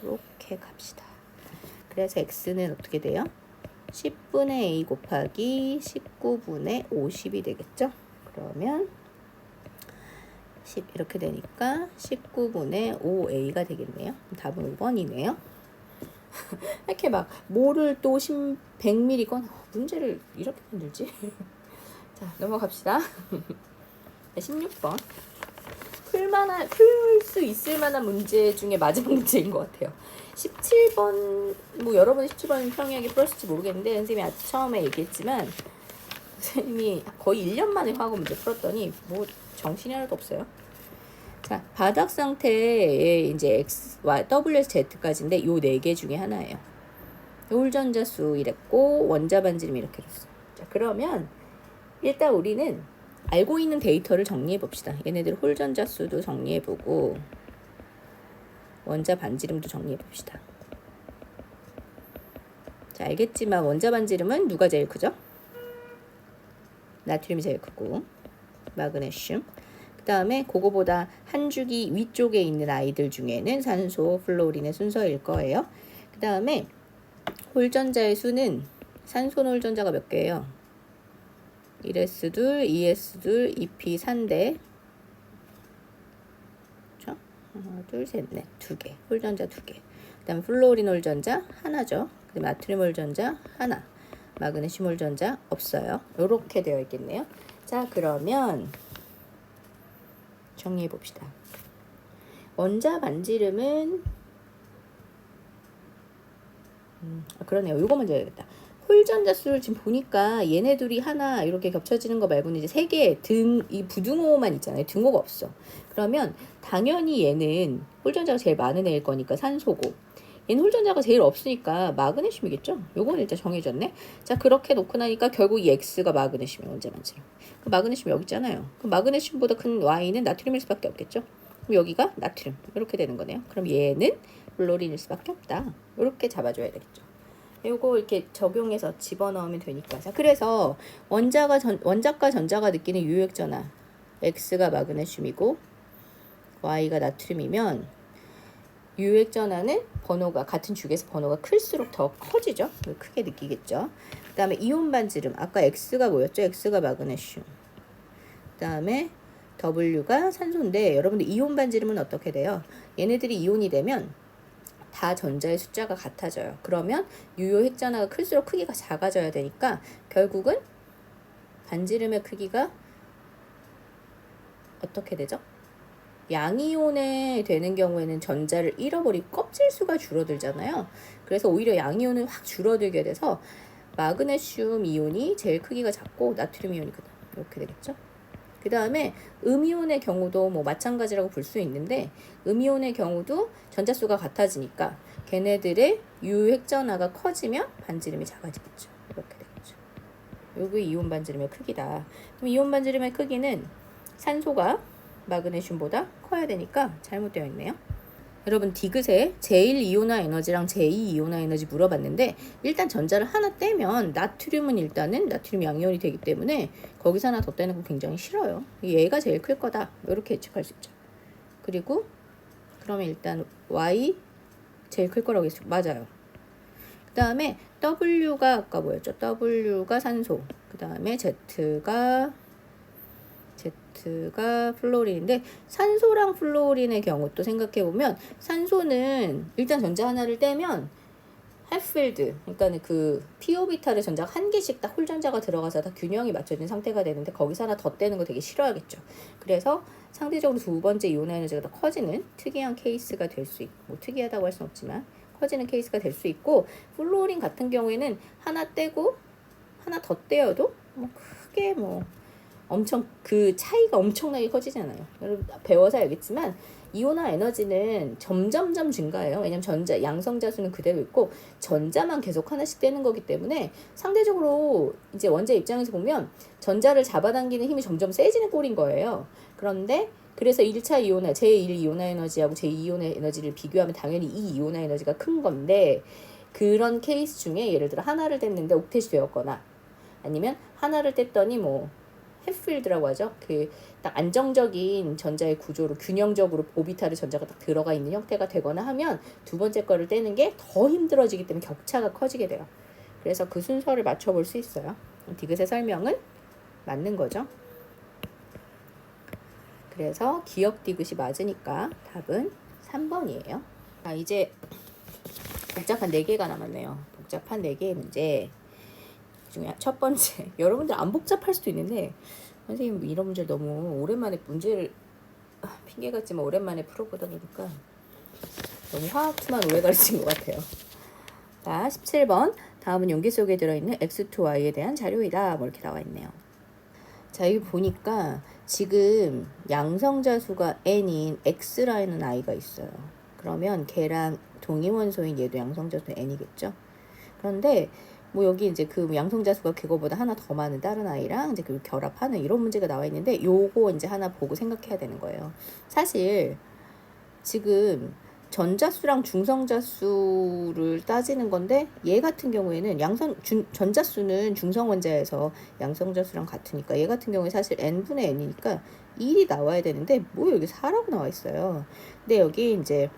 이렇게 갑시다. 그래서 X는 어떻게 돼요? 10분의 A 곱하기 19분의 50이 되겠죠? 그러면 10 이렇게 되니까 19분의 5A가 되겠네요. 답은 5번이네요. 이렇게 막 뭐를 또 100ml건 문제를 이렇게 만들지? 자, 넘어갑시다. 16번. 풀 수 있을 만한 문제 중에 마지막 문제인 것 같아요. 17번, 뭐 여러분 17번 평이하게 풀었을지 모르겠는데, 선생님이 처음에 얘기했지만, 선생님이 거의 1년 만에 화학원 문제 풀었더니, 뭐 정신이 하나도 없어요. 자, 바닥 상태에 이제 X, Y, W에서 Z까지인데, 요 4개 중에 하나예요. 홀전자수 이랬고, 원자 반지름 이렇게 줬어요. 자, 그러면, 일단 우리는 알고 있는 데이터를 정리해 봅시다. 얘네들 홀전자 수도 정리해 보고 원자 반지름도 정리해 봅시다. 자, 알겠지만 원자 반지름은 누가 제일 크죠? 나트륨이 제일 크고 마그네슘. 그 다음에 그거보다 한 주기 위쪽에 있는 아이들 중에는 산소, 플로린의 순서일 거예요. 그 다음에 홀전자의 수는 산소 홀전자가 몇 개예요? 1s2, 2s2, 2p 3대. 그렇죠? 하나, 둘, 셋, 넷. 2개. 홀전자 2개. 그 다음에 플로린 홀전자 하나죠. 그 다음에 나트륨 홀전자 하나. 마그네슘 홀전자 없어요. 이렇게 되어 있겠네요. 자, 그러면 정리해 봅시다. 원자 반지름은 그러네요. 요거 먼저 해야겠다. 홀전자 수를 지금 보니까 얘네들이 하나 이렇게 겹쳐지는 거 말고는 이제 3개 이 부등호만 있잖아요. 등호가 없어. 그러면 당연히 얘는 홀전자가 제일 많은 애일 거니까 산소고, 얘는 홀전자가 제일 없으니까 마그네슘이겠죠? 요건 일단 정해졌네. 자, 그렇게 놓고 나니까 결국 이 X가 마그네슘이 원자 반지름. 그 마그네슘 여기 있잖아요. 그 마그네슘보다 큰 Y는 나트륨일 수밖에 없겠죠? 그럼 여기가 나트륨. 이렇게 되는 거네요. 그럼 얘는 플로린일 수밖에 없다. 이렇게 잡아줘야 되겠죠. 요거 이렇게 적용해서 집어넣으면 되니까. 자, 그래서 원자과 전자가 느끼는 유효액전하 X가 마그네슘이고 Y가 나트륨이면 유효액전하는 번호가 같은 주기에서 번호가 클수록 더 커지죠. 크게 느끼겠죠. 그 다음에 이온 반지름. 아까 X가 뭐였죠? X가 마그네슘. 그 다음에 W가 산소인데 여러분들 이온 반지름은 어떻게 돼요? 얘네들이 이온이 되면 다 전자의 숫자가 같아져요. 그러면 유효 핵전하가 클수록 크기가 작아져야 되니까 결국은 반지름의 크기가 어떻게 되죠? 양이온에 되는 경우에는 전자를 잃어버리고 껍질 수가 줄어들잖아요. 그래서 오히려 양이온은 확 줄어들게 돼서 마그네슘 이온이 제일 크기가 작고 나트륨 이온이 크다. 이렇게 되겠죠? 그 다음에 음이온의 경우도 뭐 마찬가지라고 볼 수 있는데, 음이온의 경우도 전자수가 같아지니까 걔네들의 유핵전하가 커지면 반지름이 작아지겠죠. 이렇게 되겠죠. 요게 이온 반지름의 크기다. 그럼 이온 반지름의 크기는 산소가 마그네슘보다 커야 되니까 잘못되어 있네요. 여러분 디귿에 제1이온화 에너지랑 제2이온화 에너지 물어봤는데, 일단 전자를 하나 떼면 나트륨은 일단은 나트륨 양이온이 되기 때문에 거기서 하나 더 떼는 건 굉장히 싫어요. 얘가 제일 클 거다. 이렇게 예측할 수 있죠. 그리고 그러면 일단 Y 제일 클 거라고 했죠. 맞아요. 그 다음에 W가 아까 뭐였죠? W가 산소. 그 다음에 Z가 플로린인데, 산소랑 플로린의 경우 또 생각해보면 산소는 일단 전자 하나를 떼면 헵필드, 그러니까 그 p-오비탈의 전자가 한 개씩 딱 홀전자가 들어가서 다 균형이 맞춰진 상태가 되는데 거기서 하나 더 떼는 거 되게 싫어하겠죠. 그래서 상대적으로 두 번째 이온화 에너지가 더 커지는 특이한 케이스가 될 수 있고, 뭐 특이하다고 할 수는 없지만 커지는 케이스가 될 수 있고, 플로린 같은 경우에는 하나 떼고 하나 더 떼어도 뭐 크게 뭐 엄청 그 차이가 엄청나게 커지잖아요. 여러분 배워서 알겠지만 이온화 에너지는 점점점 증가해요. 왜냐면 양성자 수는 그대로 있고 전자만 계속 하나씩 떼는 거기 때문에 상대적으로 이제 원자 입장에서 보면 전자를 잡아당기는 힘이 점점 세지는 꼴인 거예요. 그런데 그래서 1차 이온화, 제1 이온화 에너지하고 제2 이온화 에너지를 비교하면 당연히 이 이온화 에너지가 큰 건데, 그런 케이스 중에 예를 들어 하나를 뗐는데 옥텟이 되었거나, 아니면 하나를 뗐더니 뭐 헵필드라고 하죠. 그 딱 안정적인 전자의 구조로 균형적으로 오비탈의 전자가 딱 들어가 있는 형태가 되거나 하면 두 번째 거를 떼는 게 더 힘들어지기 때문에 격차가 커지게 돼요. 그래서 그 순서를 맞춰볼 수 있어요. 디귿의 설명은 맞는 거죠. 그래서 기역 디귿이 맞으니까 답은 3번이에요. 자, 이제 복잡한 4개가 남았네요. 복잡한 4개의 문제 중에 첫 번째, 여러분들 안 복잡할 수도 있는데 선생님 이런 문제를 너무 오랜만에 문제를 핑계 같지만 오랜만에 풀어보다 보니까 너무 화학투만 오래 가르친 것 같아요. 자, 17번. 다음은 용기 속에 들어있는 X2Y에 대한 자료이다. 뭐 이렇게 나와 있네요. 자, 여기 보니까 지금 양성자 수가 n인 X라는 아이가 있어요. 그러면 걔랑 동위원소인 얘도 양성자 수 n이겠죠. 그런데 뭐 여기 이제 그 양성자 수가 그거보다 하나 더 많은 다른 아이랑 이제 그 결합하는 이런 문제가 나와 있는데 요거 이제 하나 보고 생각해야 되는 거예요. 사실 지금 전자수랑 중성자수를 따지는 건데 얘 같은 경우에는 전자수는 중성원자에서 양성자수랑 같으니까 얘 같은 경우에 사실 n분의 n이니까 1이 나와야 되는데 뭐 여기 4라고 나와 있어요. 근데 여기 이제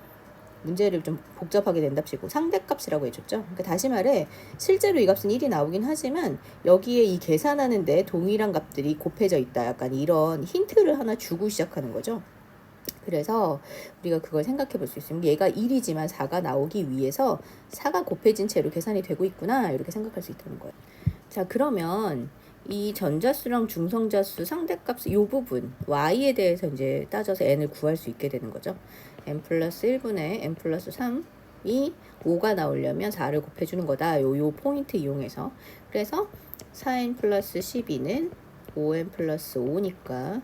문제를 좀 복잡하게 낸답시고 상대값이라고 해줬죠. 그러니까 다시 말해 실제로 이 값은 1이 나오긴 하지만 여기에 이 계산하는데 동일한 값들이 곱해져 있다. 약간 이런 힌트를 하나 주고 시작하는 거죠. 그래서 우리가 그걸 생각해 볼 수 있으면 얘가 1이지만 4가 나오기 위해서 4가 곱해진 채로 계산이 되고 있구나 이렇게 생각할 수 있다는 거예요. 자, 그러면 이 전자수랑 중성자수 상대값 이 부분 y에 대해서 이제 따져서 n을 구할 수 있게 되는 거죠. n 플러스 1분의 n 플러스 3이 5가 나오려면 4를 곱해주는 거다. 요 포인트 이용해서. 그래서 4n 플러스 12는 5n 플러스 5니까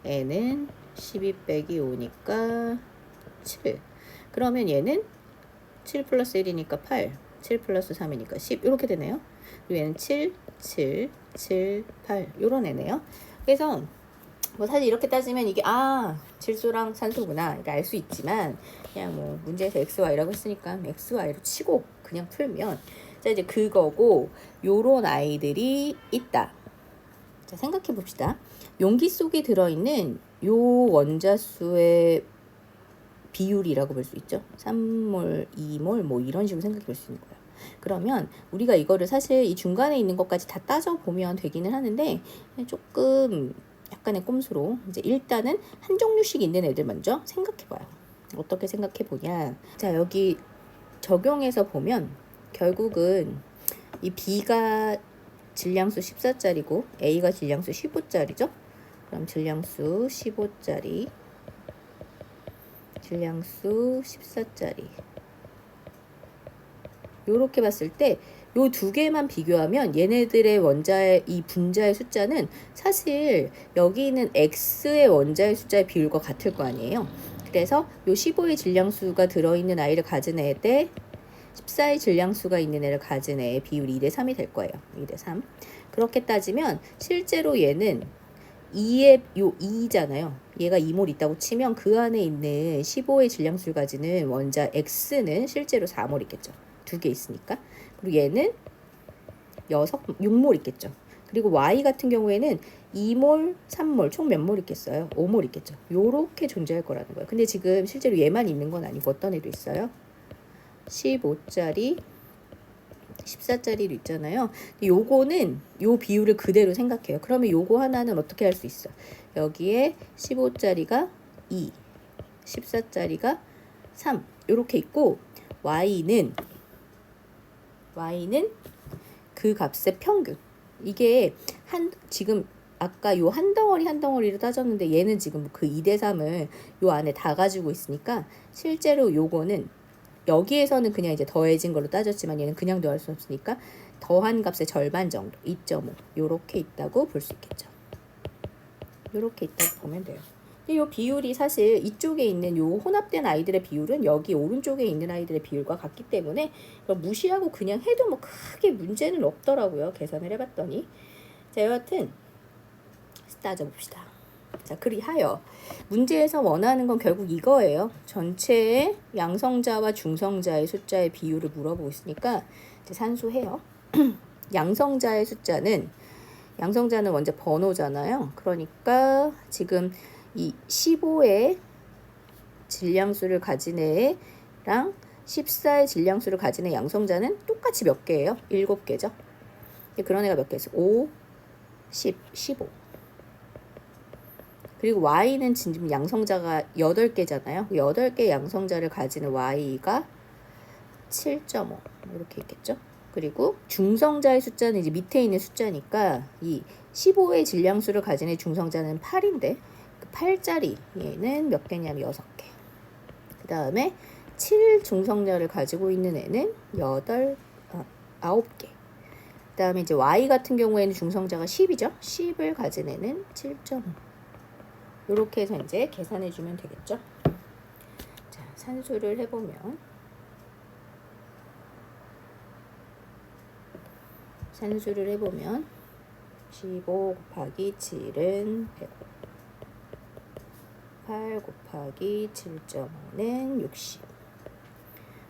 n은 12 빼기 5니까 7. 그러면 얘는 7 플러스 1이니까 8, 7 플러스 3이니까 10 이렇게 되네요. 그리고 얘는 7, 7, 7, 8 요런 애네요. 그래서 뭐 사실 이렇게 따지면 이게 질소랑 산소구나 이렇게 알 수 있지만 그냥 뭐 문제에서 XY라고 했으니까 XY로 치고 그냥 풀면 자 이제 그거고 요런 아이들이 있다. 자 생각해 봅시다. 용기 속에 들어있는 요 원자수의 비율이라고 볼 수 있죠. 3몰, 2몰 뭐 이런 식으로 생각해 볼 수 있는 거예요. 그러면 우리가 이거를 사실 이 중간에 있는 것까지 다 따져보면 되기는 하는데 조금 약간의 꼼수로 이제 일단은 한 종류씩 있는 애들 먼저 생각해봐요. 어떻게 생각해보냐. 자 여기 적용해서 보면 결국은 이 B가 질량수 14짜리고 A가 질량수 15짜리죠. 그럼 질량수 15짜리, 질량수 14짜리 요렇게 봤을 때 요 두 개만 비교하면 얘네들의 원자의 이 분자의 숫자는 사실 여기 있는 X의 원자의 숫자의 비율과 같을 거 아니에요. 그래서 요 15의 질량수가 들어있는 아이를 가진 애 대 14의 질량수가 있는 애를 가진 애의 비율이 2대 3이 될 거예요. 2대 3. 그렇게 따지면 실제로 얘는 2의 요 2잖아요. 얘가 2몰 있다고 치면 그 안에 있는 15의 질량수를 가지는 원자 X는 실제로 4몰 있겠죠. 두 개 있으니까. 그리고 얘는 6몰 있겠죠. 그리고 Y 같은 경우에는 2몰, 3몰 총 몇 몰 있겠어요? 5몰 있겠죠. 요렇게 존재할 거라는 거예요. 근데 지금 실제로 얘만 있는 건 아니고 어떤 애도 있어요? 15짜리 14짜리로 있잖아요. 요거는 요 비율을 그대로 생각해요. 그러면 요거 하나는 어떻게 할 수 있어? 여기에 15짜리가 2, 14짜리가 3 요렇게 있고 y는 그 값의 평균. 이게 지금 아까 요 한 덩어리로 따졌는데 얘는 지금 그 2대 3을 요 안에 다 가지고 있으니까 실제로 요거는 여기에서는 그냥 이제 더해진 걸로 따졌지만 얘는 그냥 더할 수 없으니까 더한 값의 절반 정도 2.5 요렇게 있다고 볼 수 있겠죠. 요렇게 있다고 보면 돼요. 이 비율이 사실 이쪽에 있는 요 혼합된 아이들의 비율은 여기 오른쪽에 있는 아이들의 비율과 같기 때문에 무시하고 그냥 해도 뭐 크게 문제는 없더라고요. 계산을 해봤더니. 자, 여하튼 따져봅시다. 자, 그리하여 문제에서 원하는 건 결국 이거예요. 전체의 양성자와 중성자의 숫자의 비율을 물어보고 있으니까 이제 산수해요. 양성자는 먼저 번호잖아요. 그러니까 지금 이 15의 질량수를 가진 애랑 14의 질량수를 가진 애 양성자는 똑같이 몇 개예요? 7개죠. 그런 애가 몇 개 있어? 5, 10, 15. 그리고 y는 지금 양성자가 8개잖아요. 8개 양성자를 가지는 y가 7.5 이렇게 있겠죠. 그리고 중성자의 숫자는 이제 밑에 있는 숫자니까 이 15의 질량수를 가진 애 중성자는 8인데 그 8짜리 얘는 몇 개냐면 6개. 그 다음에 7 중성자를 가지고 있는 애는 9개. 그 다음에 이제 y 같은 경우에는 중성자가 10이죠. 10을 가진 애는 7.5. 이렇게 해서 이제 계산해 주면 되겠죠. 자, 산수를 해보면 15 곱하기 7은 105. 8 곱하기 7.5는 60.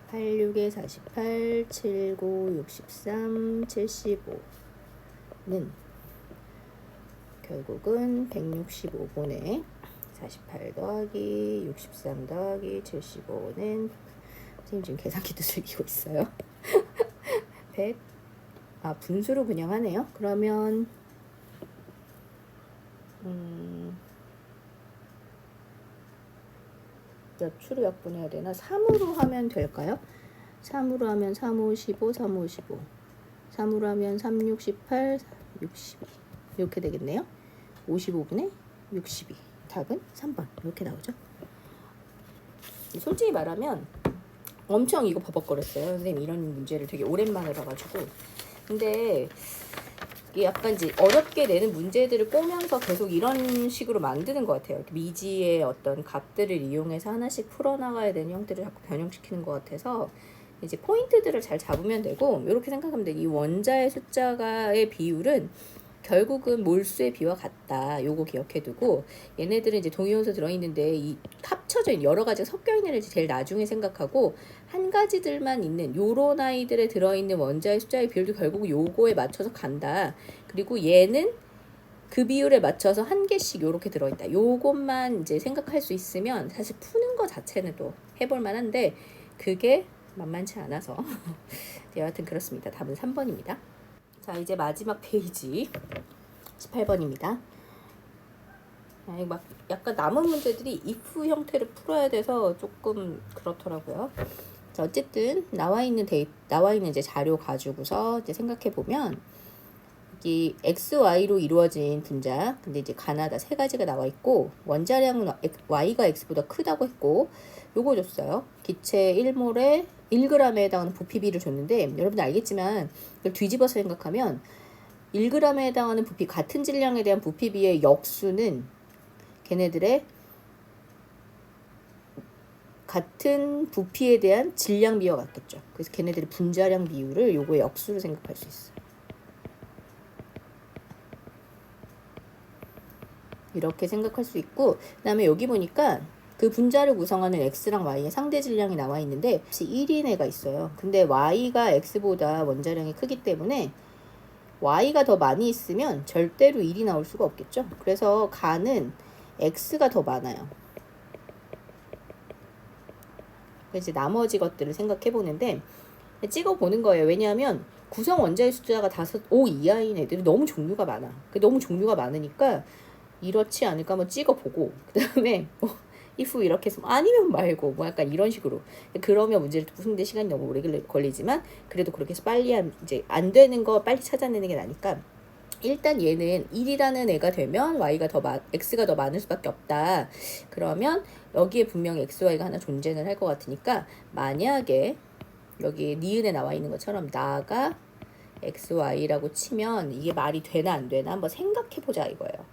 8, 6에 48, 7, 9, 63, 75는 결국은 165분의 48 더하기 63 더하기 75는 선생님 지금 계산기도 즐기고 있어요. 100. 분수로 분양하네요. 그러면 몇 추로 약분해야 되나? 3으로 하면 될까요? 3으로 하면 3, 5, 15, 3, 5, 15. 3으로 하면 3, 6, 18, 62. 이렇게 되겠네요. 55분의 62. 답은 3번. 이렇게 나오죠. 솔직히 말하면 엄청 이거 버벅거렸어요. 선생님 이런 문제를 되게 오랜만에 봐가지고. 근데 이게 약간 이제 어렵게 내는 문제들을 꼬면서 계속 이런 식으로 만드는 것 같아요. 미지의 어떤 값들을 이용해서 하나씩 풀어나가야 되는 형태를 자꾸 변형시키는 것 같아서 이제 포인트들을 잘 잡으면 되고, 이렇게 생각하면 돼. 이 원자의 숫자의 비율은 결국은 몰수의 비와 같다. 요거 기억해두고, 얘네들은 이제 동위원소 들어있는데 이 합쳐져 있는 여러 가지가 섞여 있는 애를 제일 나중에 생각하고, 한 가지들만 있는 요런 아이들에 들어있는 원자의 숫자의 비율도 결국 요거에 맞춰서 간다. 그리고 얘는 그 비율에 맞춰서 한 개씩 요렇게 들어있다. 요것만 이제 생각할 수 있으면 사실 푸는 거 자체는 또 해볼 만한데 그게 만만치 않아서 여하튼 그렇습니다. 답은 3번입니다. 자, 이제 마지막 페이지 18번입니다. 막 약간 남은 문제들이 if 형태를 풀어야 돼서 조금 그렇더라고요. 자, 어쨌든 나와 있는 이제 자료 가지고서 이제 생각해 보면 이 x, y로 이루어진 분자, 근데 이제 가나다 세 가지가 나와 있고 원자량은 y가 x보다 크다고 했고 요거 줬어요. 기체 1몰에 1g에 해당하는 부피비를 줬는데 여러분 알겠지만 이걸 뒤집어서 생각하면 1g에 해당하는 부피, 같은 질량에 대한 부피비의 역수는 걔네들의 같은 부피에 대한 질량 비와 같겠죠. 그래서 걔네들의 분자량 비율을 요거의 역수로 생각할 수 있어요. 이렇게 생각할 수 있고, 그 다음에 여기 보니까 그 분자를 구성하는 x랑 y의 상대 질량이 나와 있는데 1인 애가 있어요. 근데 y가 x보다 원자량이 크기 때문에 y가 더 많이 있으면 절대로 1이 나올 수가 없겠죠. 그래서 가는 x가 더 많아요. 그래서 나머지 것들을 생각해 보는데 찍어보는 거예요. 왜냐하면 구성 원자의 숫자가 5 이하인 애들이 너무 종류가 많아. 너무 종류가 많으니까 이렇지 않을까 한번 찍어보고, 그 다음에 if 이렇게 해서 아니면 말고 뭐 약간 이런 식으로, 그러면 문제를 푸는데 시간이 너무 오래 걸리지만 그래도 그렇게 해서 빨리 이제 안 되는 거 빨리 찾아내는 게 나니까 일단 얘는 1이라는 애가 되면 x가 더 많을 수밖에 없다. 그러면 여기에 분명히 x, y가 하나 존재는 할 것 같으니까 만약에 여기 니은에 나와 있는 것처럼 나가 x, y라고 치면 이게 말이 되나 안 되나 한번 생각해 보자 이거예요.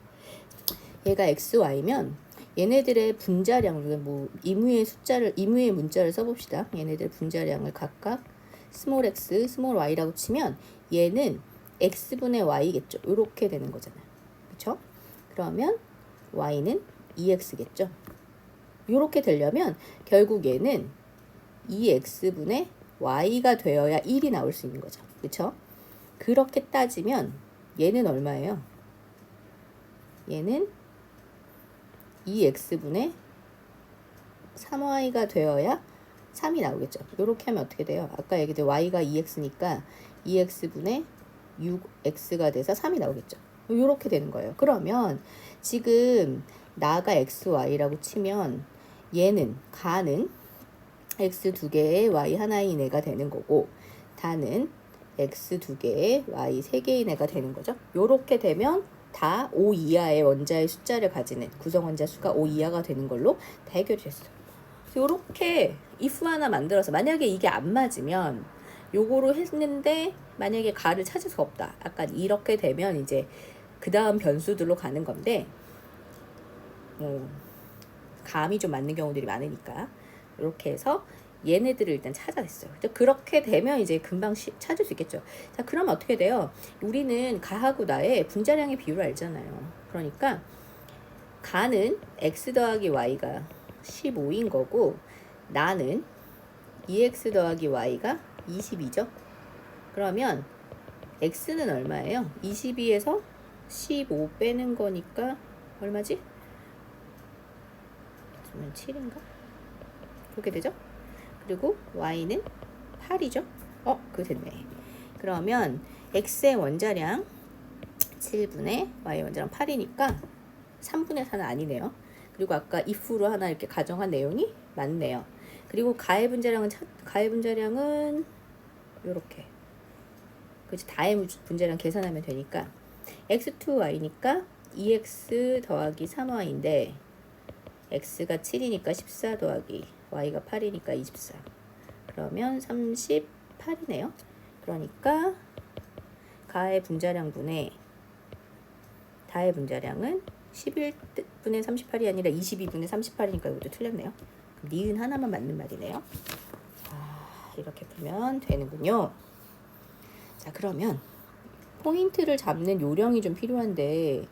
얘가 x, y면 얘네들의 분자량, 뭐 이무의 문자를 써봅시다. 얘네들 분자량을 각각 스몰 x, 스몰 y라고 치면 얘는 x분의 y겠죠. 이렇게 되는 거잖아요. 그렇죠? 그러면 y는 2x겠죠. 이렇게 되려면 결국 얘는 2x분의 y가 되어야 1이 나올 수 있는 거죠. 그렇죠? 그렇게 따지면 얘는 얼마예요? 얘는 2x분의 3y가 되어야 3이 나오겠죠. 이렇게 하면 어떻게 돼요? 아까 얘기했던 y가 2x니까 2x분의 6x가 돼서 3이 나오겠죠. 이렇게 되는 거예요. 그러면 지금 나가 xy라고 치면 얘는 가는 x 두 개의 y 하나인 애가 되는 거고 다는 x 두 개의 y 세 개인 애가 되는 거죠. 이렇게 되면 다 5 이하의 원자의 숫자를 가지는 구성 원자 수가 5 이하가 되는 걸로 다 해결이 됐어요. 이렇게 if 하나 만들어서 만약에 이게 안 맞으면 요거로 했는데 만약에 가를 찾을 수가 없다. 약간 이렇게 되면 이제 그 다음 변수들로 가는 건데 감이 좀 맞는 경우들이 많으니까 이렇게 해서 얘네들을 일단 찾아냈어요. 그렇게 되면 이제 금방 찾을 수 있겠죠. 자, 그러면 어떻게 돼요? 우리는 가하고 나의 분자량의 비율을 알잖아요. 그러니까 가는 x 더하기 y가 15인 거고 나는 2x 더하기 y가 22죠. 그러면 x는 얼마예요? 22에서 15 빼는 거니까 얼마지? 7인가? 그렇게 되죠? 그리고 y는 8이죠. 그거 됐네. 그러면 x의 원자량 7분의 y의 원자량 8이니까 3분의 4는 아니네요. 그리고 아까 if로 하나 이렇게 가정한 내용이 맞네요. 그리고 가해 분자량은 요렇게. 그렇지, 다의 분자량 계산하면 되니까 x2y니까 2x 더하기 3y인데 x가 7이니까 14 더하기 y가 8이니까 24. 그러면 38이네요. 그러니까 가의 분자량분의 다의 분자량은 11분의 38이 아니라 22분의 38이니까 이것도 틀렸네요. 니은 하나만 맞는 말이네요. 자, 이렇게 풀면 되는군요. 자, 그러면 포인트를 잡는 요령이 좀 필요한데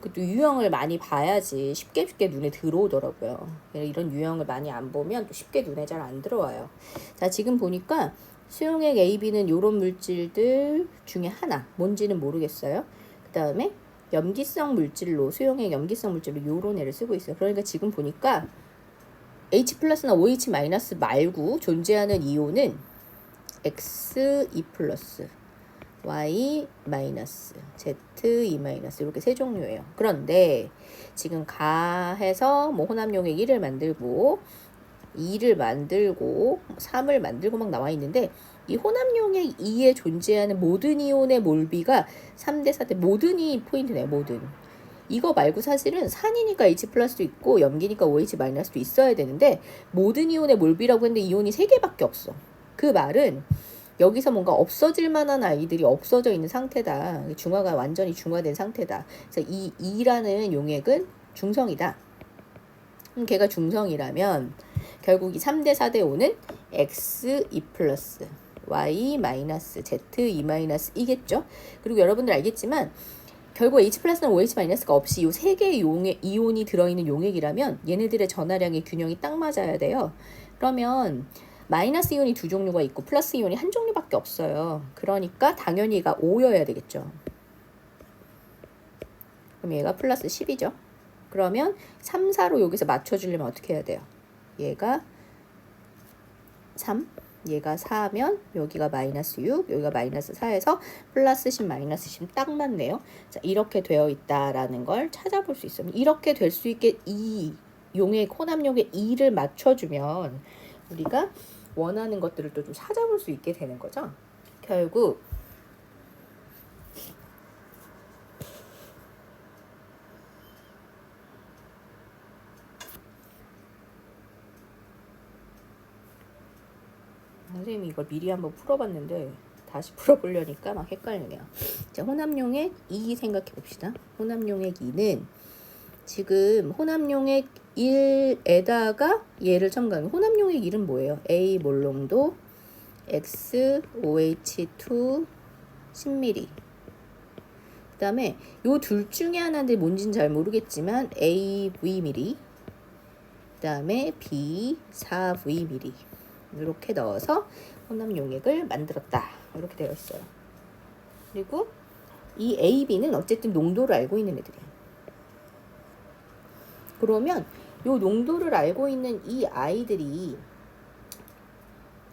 또 유형을 많이 봐야지 쉽게 눈에 들어오더라고요. 이런 유형을 많이 안 보면 또 쉽게 눈에 잘 안 들어와요. 자, 지금 보니까 수용액 AB는 이런 물질들 중에 하나, 뭔지는 모르겠어요. 그 다음에 염기성 물질로, 수용액 염기성 물질로 요런 애를 쓰고 있어요. 그러니까 지금 보니까 H 플러스나 OH 마이너스 말고 존재하는 이온은 X2 플러스 Y 마이너스, Z2 마이너스 이렇게 세 종류예요. 그런데 지금 가해서 뭐 혼합용액 1을 만들고 2를 만들고 3을 만들고 막 나와 있는데 이 혼합용액 2에 존재하는 모든 이온의 몰비가 3대 4대 모든이 포인트네요. 모든. 이거 말고 사실은 산이니까 H 플러스도 있고 염기니까 OH 마이너스도 있어야 되는데 모든 이온의 몰비라고 했는데 이온이 3개밖에 없어. 그 말은 여기서 뭔가 없어질 만한 아이들이 없어져 있는 상태다. 중화가 완전히 중화된 상태다. 그래서 이 2라는 용액은 중성이다. 걔가 중성이라면 결국 이 3대 4대 5는 X2 플러스 Y 마이너스 Z2 마이너스 이겠죠. 그리고 여러분들 알겠지만 결국 H 플러스나 OH 마이너스가 없이 이 세 개의 이온이 들어있는 용액이라면 얘네들의 전하량의 균형이 딱 맞아야 돼요. 그러면 마이너스 이온이 두 종류가 있고 플러스 이온이 한 종류밖에 없어요. 그러니까 당연히 얘가 5여야 되겠죠. 그럼 얘가 플러스 10이죠. 그러면 3, 4로 여기서 맞춰주려면 어떻게 해야 돼요? 얘가 3, 얘가 4면 여기가 마이너스 6, 여기가 마이너스 4에서 플러스 10, 마이너스 10 딱 맞네요. 자, 이렇게 되어 있다라는 걸 찾아볼 수 있어요. 이렇게 될 수 있게 이 용액, 혼합용액 2를 맞춰주면 우리가 원하는 것들을 또 좀 찾아볼 수 있게 되는 거죠. 결국 선생님이 이걸 미리 한번 풀어봤는데 다시 풀어보려니까 막 헷갈리네요. 자, 혼합용액 2 생각해 봅시다. 혼합용액 2는 지금 혼합용액 1에다가 얘를 첨가하면 혼합용액 1은 뭐예요? A 몰롱도 XOH2 10ml. 그 다음에 요 둘 중에 하나인데 뭔지는 잘 모르겠지만 AVml, 그 다음에 B4Vml 이렇게 넣어서 혼합용액을 만들었다. 이렇게 되어 있어요. 그리고 이 AB는 어쨌든 농도를 알고 있는 애들이에요. 그러면 요 농도를 알고 있는 이 아이들이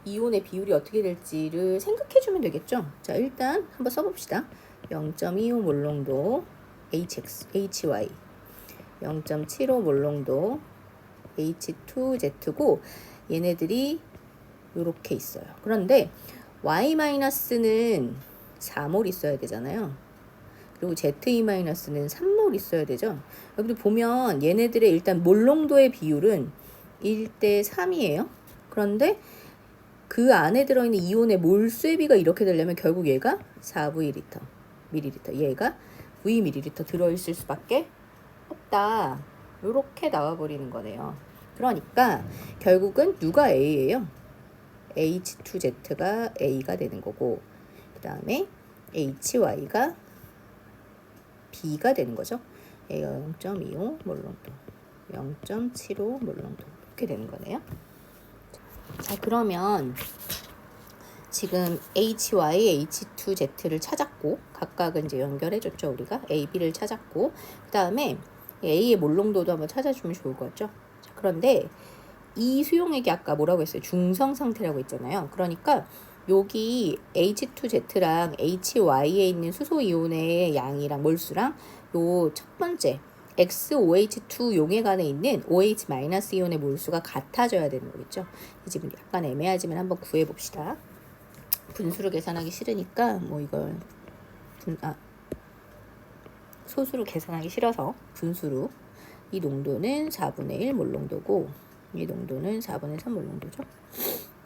이온의 비율이 어떻게 될지를 생각해 주면 되겠죠. 자, 일단 한번 써봅시다. 0.25 몰롱도 HY, 0.75 몰롱도 H2Z고 얘네들이 이렇게 있어요. 그런데 Y-는 4몰 있어야 되잖아요. 그리고 ZE-는 3몰 있어야 되죠. 여기도 보면 얘네들의 일단 몰농도의 비율은 1대 3이에요. 그런데 그 안에 들어있는 이온의 몰수의 비가 이렇게 되려면 결국 얘가 4V 밀리리터, 얘가 V 밀리리터 들어있을 수밖에 없다. 이렇게 나와버리는 거네요. 그러니까 결국은 누가 A예요? H2Z가 A가 되는 거고, 그 다음에 HY가 B가 되는 거죠. A가 0.25 몰롱도, 0.75 몰롱도 이렇게 되는 거네요. 자, 그러면 지금 HY, H2Z를 찾았고 각각은 이제 연결해줬죠. 우리가 A, B를 찾았고 그 다음에 A의 몰롱도도 한번 찾아주면 좋을 것 같죠. 자, 그런데 이 수용액이 아까 뭐라고 했어요? 중성 상태라고 했잖아요. 그러니까 여기 H2Z랑 HY에 있는 수소이온의 양이랑 몰수랑 요 첫 번째 XOH2 용액 안에 있는 OH- 이온의 몰수가 같아져야 되는 거겠죠. 지금 약간 애매하지만 한번 구해봅시다. 분수를 계산하기 싫으니까 뭐 이걸 소수로 계산하기 싫어서 분수로 이 농도는 4분의 1 몰농도고 이 농도는 4분의 3 몰농도죠.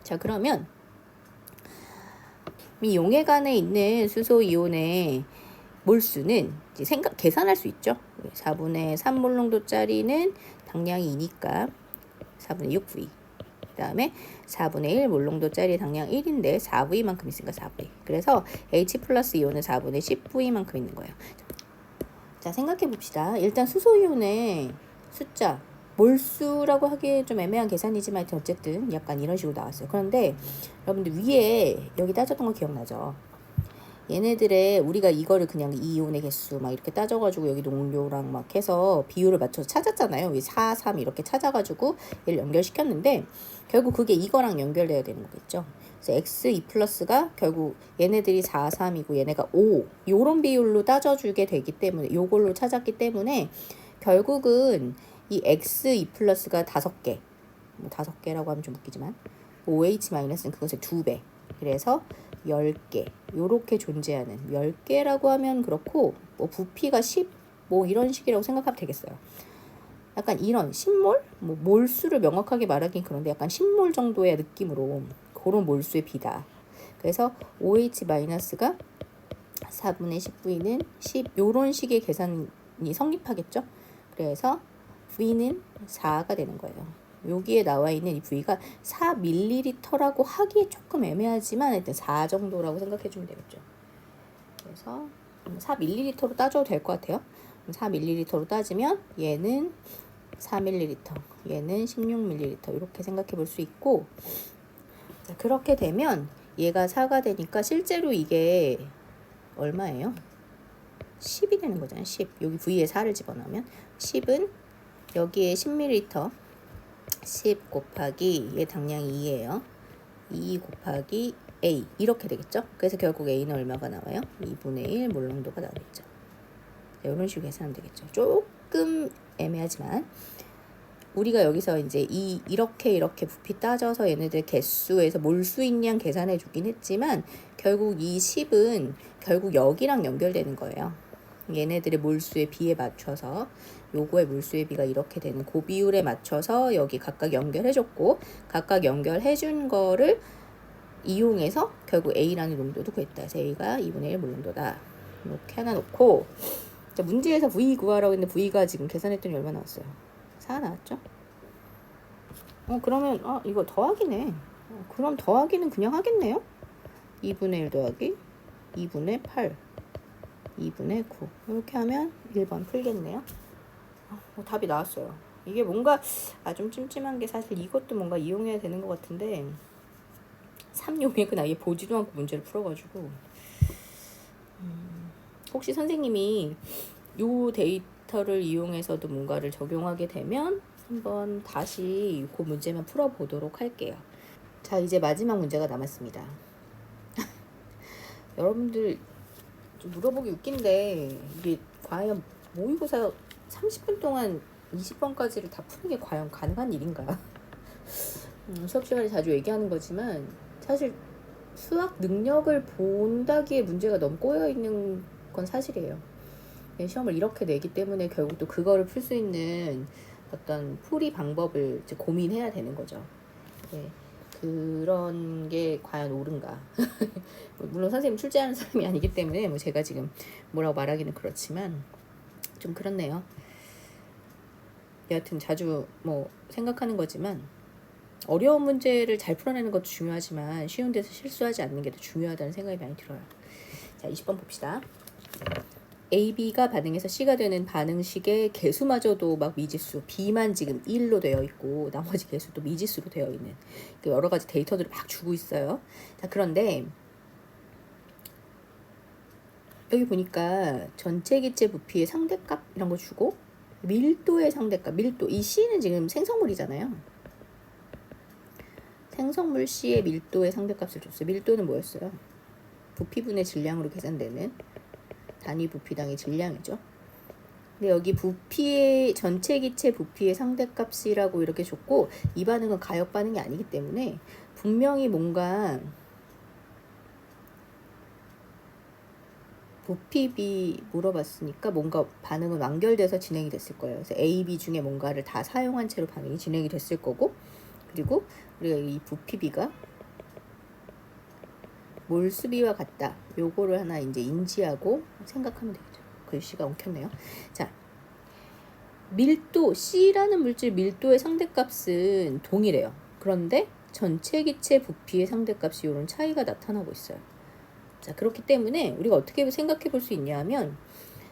자, 그러면 이 용액 안에 있는 수소이온의 몰수는 이제 계산할 수 있죠. 4분의 3 몰농도짜리는 당량이 2니까 4분의 6V. 그 다음에 4분의 1 몰농도짜리 당량 1인데 4V만큼 있으니까 4V. 그래서 H 플러스 이온은 4분의 10V만큼 있는 거예요. 자, 생각해 봅시다. 일단 수소이온의 숫자, 몰수라고 하기에 좀 애매한 계산이지만 어쨌든 약간 이런 식으로 나왔어요. 그런데 여러분들 위에 여기 따졌던 거 기억나죠? 얘네들의 우리가 이거를 그냥 이온의 개수 막 이렇게 따져가지고 여기 농도랑 막 해서 비율을 맞춰서 찾았잖아요. 4, 3 이렇게 찾아가지고 얘를 연결시켰는데 결국 그게 이거랑 연결돼야 되는 거겠죠. 그래서 X2 플러스가 결국 얘네들이 4, 3이고 얘네가 5 요런 비율로 따져주게 되기 때문에 요걸로 찾았기 때문에 결국은 이 X2 플러스가 5개 뭐 5개라고 하면 좀 웃기지만 OH-는 그것의 2배 그래서 10개 요렇게 존재하는 10개라고 하면 그렇고 뭐 부피가 10 뭐 이런 식이라고 생각하면 되겠어요. 약간 이런 10몰? 뭐 몰수를 명확하게 말하긴 그런데 약간 10몰 정도의 느낌으로 그런 몰수의 비다. 그래서 OH-가 4분의 10V는 10 요런 식의 계산이 성립하겠죠. 그래서 V는 4가 되는 거예요. 여기에 나와 있는 이 V가 4ml라고 하기에 조금 애매하지만 일단 4 정도라고 생각해 주면 되겠죠. 그래서 4ml로 따져도 될 것 같아요. 4ml로 따지면 얘는 4ml, 얘는 16ml 이렇게 생각해 볼 수 있고 자, 그렇게 되면 얘가 4가 되니까 실제로 이게 얼마예요? 10이 되는 거잖아요. 10. 여기 V에 4를 집어넣으면 10은 여기에 10ml 10 곱하기 얘 당량이 2예요. 2 곱하기 A 이렇게 되겠죠. 그래서 결국 A는 얼마가 나와요? 2분의 1 몰농도가 나오겠죠. 이런 식으로 계산하면 되겠죠. 조금 애매하지만 우리가 여기서 이제 이렇게 부피 따져서 얘네들 개수에서 몰수인 양 계산해 주긴 했지만 결국 이 10은 결국 여기랑 연결되는 거예요. 얘네들의 몰수의 비에 맞춰서 요거의 몰수의 비가 이렇게 되는 그 비율에 맞춰서 여기 각각 연결해줬고 각각 연결해준 거를 이용해서 결국 A라는 농도도 구했다. 그래서 A가 2분의 1 몰농도다. 이렇게 하나 놓고 자, 문제에서 V 구하라고 했는데 V가 지금 계산했더니 얼마 나왔어요? 4 나왔죠? 그러면 이거 더하기네. 그럼 더하기는 그냥 하겠네요. 2분의 1 더하기 2분의 8 2분의 9 이렇게 하면 1번 풀겠네요. 답이 나왔어요. 이게 뭔가 좀 찜찜한 게 사실 이것도 뭔가 이용해야 되는 것 같은데 3용액은 아예 보지도 않고 문제를 풀어가지고 혹시 선생님이 요 데이터를 이용해서도 뭔가를 적용하게 되면 한번 다시 그 문제만 풀어보도록 할게요. 자, 이제 마지막 문제가 남았습니다. 여러분들 좀 물어보기 웃긴데 이게 과연 모의고사 30분 동안 20번까지를 다 푸는 게 과연 가능한 일인가? 수업 시간에 자주 얘기하는 거지만 사실 수학 능력을 본다기에 문제가 너무 꼬여 있는 건 사실이에요. 시험을 이렇게 내기 때문에 결국 또 그거를 풀 수 있는 어떤 풀이 방법을 이제 고민해야 되는 거죠. 네, 그런 게 과연 옳은가? 물론 선생님 출제하는 사람이 아니기 때문에 뭐 제가 지금 뭐라고 말하기는 그렇지만 좀 그렇네요. 여하튼 자주 뭐 생각하는 거지만 어려운 문제를 잘 풀어내는 것도 중요하지만 쉬운 데서 실수하지 않는 게 더 중요하다는 생각이 많이 들어요. 자, 20번 봅시다. A, B가 반응해서 C가 되는 반응식의 개수마저도 막 미지수, B만 지금 1로 되어 있고 나머지 개수도 미지수로 되어 있는 여러 가지 데이터들을 막 주고 있어요. 자, 그런데 여기 보니까 전체 기체 부피의 상대값 이런 거 주고 밀도의 상대값, 밀도, 이 C는 지금 생성물이잖아요. 생성물 C의 밀도의 상대값을 줬어요. 밀도는 뭐였어요? 부피분의 질량으로 계산되는 단위 부피당의 질량이죠. 근데 여기 부피의 전체 기체 부피의 상대값이라고 이렇게 줬고 이 반응은 가역 반응이 아니기 때문에 분명히 뭔가 부피 B 물어봤으니까 뭔가 반응은 완결돼서 진행이 됐을 거예요. 그래서 A, B 중에 뭔가를 다 사용한 채로 반응이 진행이 됐을 거고 그리고 우리가 이 부피 B가 몰수비와 같다. 요거를 하나 이제 인지하고 생각하면 되겠죠. 글씨가 엉켰네요. 자, 밀도, C라는 물질 밀도의 상대값은 동일해요. 그런데 전체 기체 부피의 상대값이 이런 차이가 나타나고 있어요. 자, 그렇기 때문에 우리가 어떻게 생각해 볼 수 있냐 하면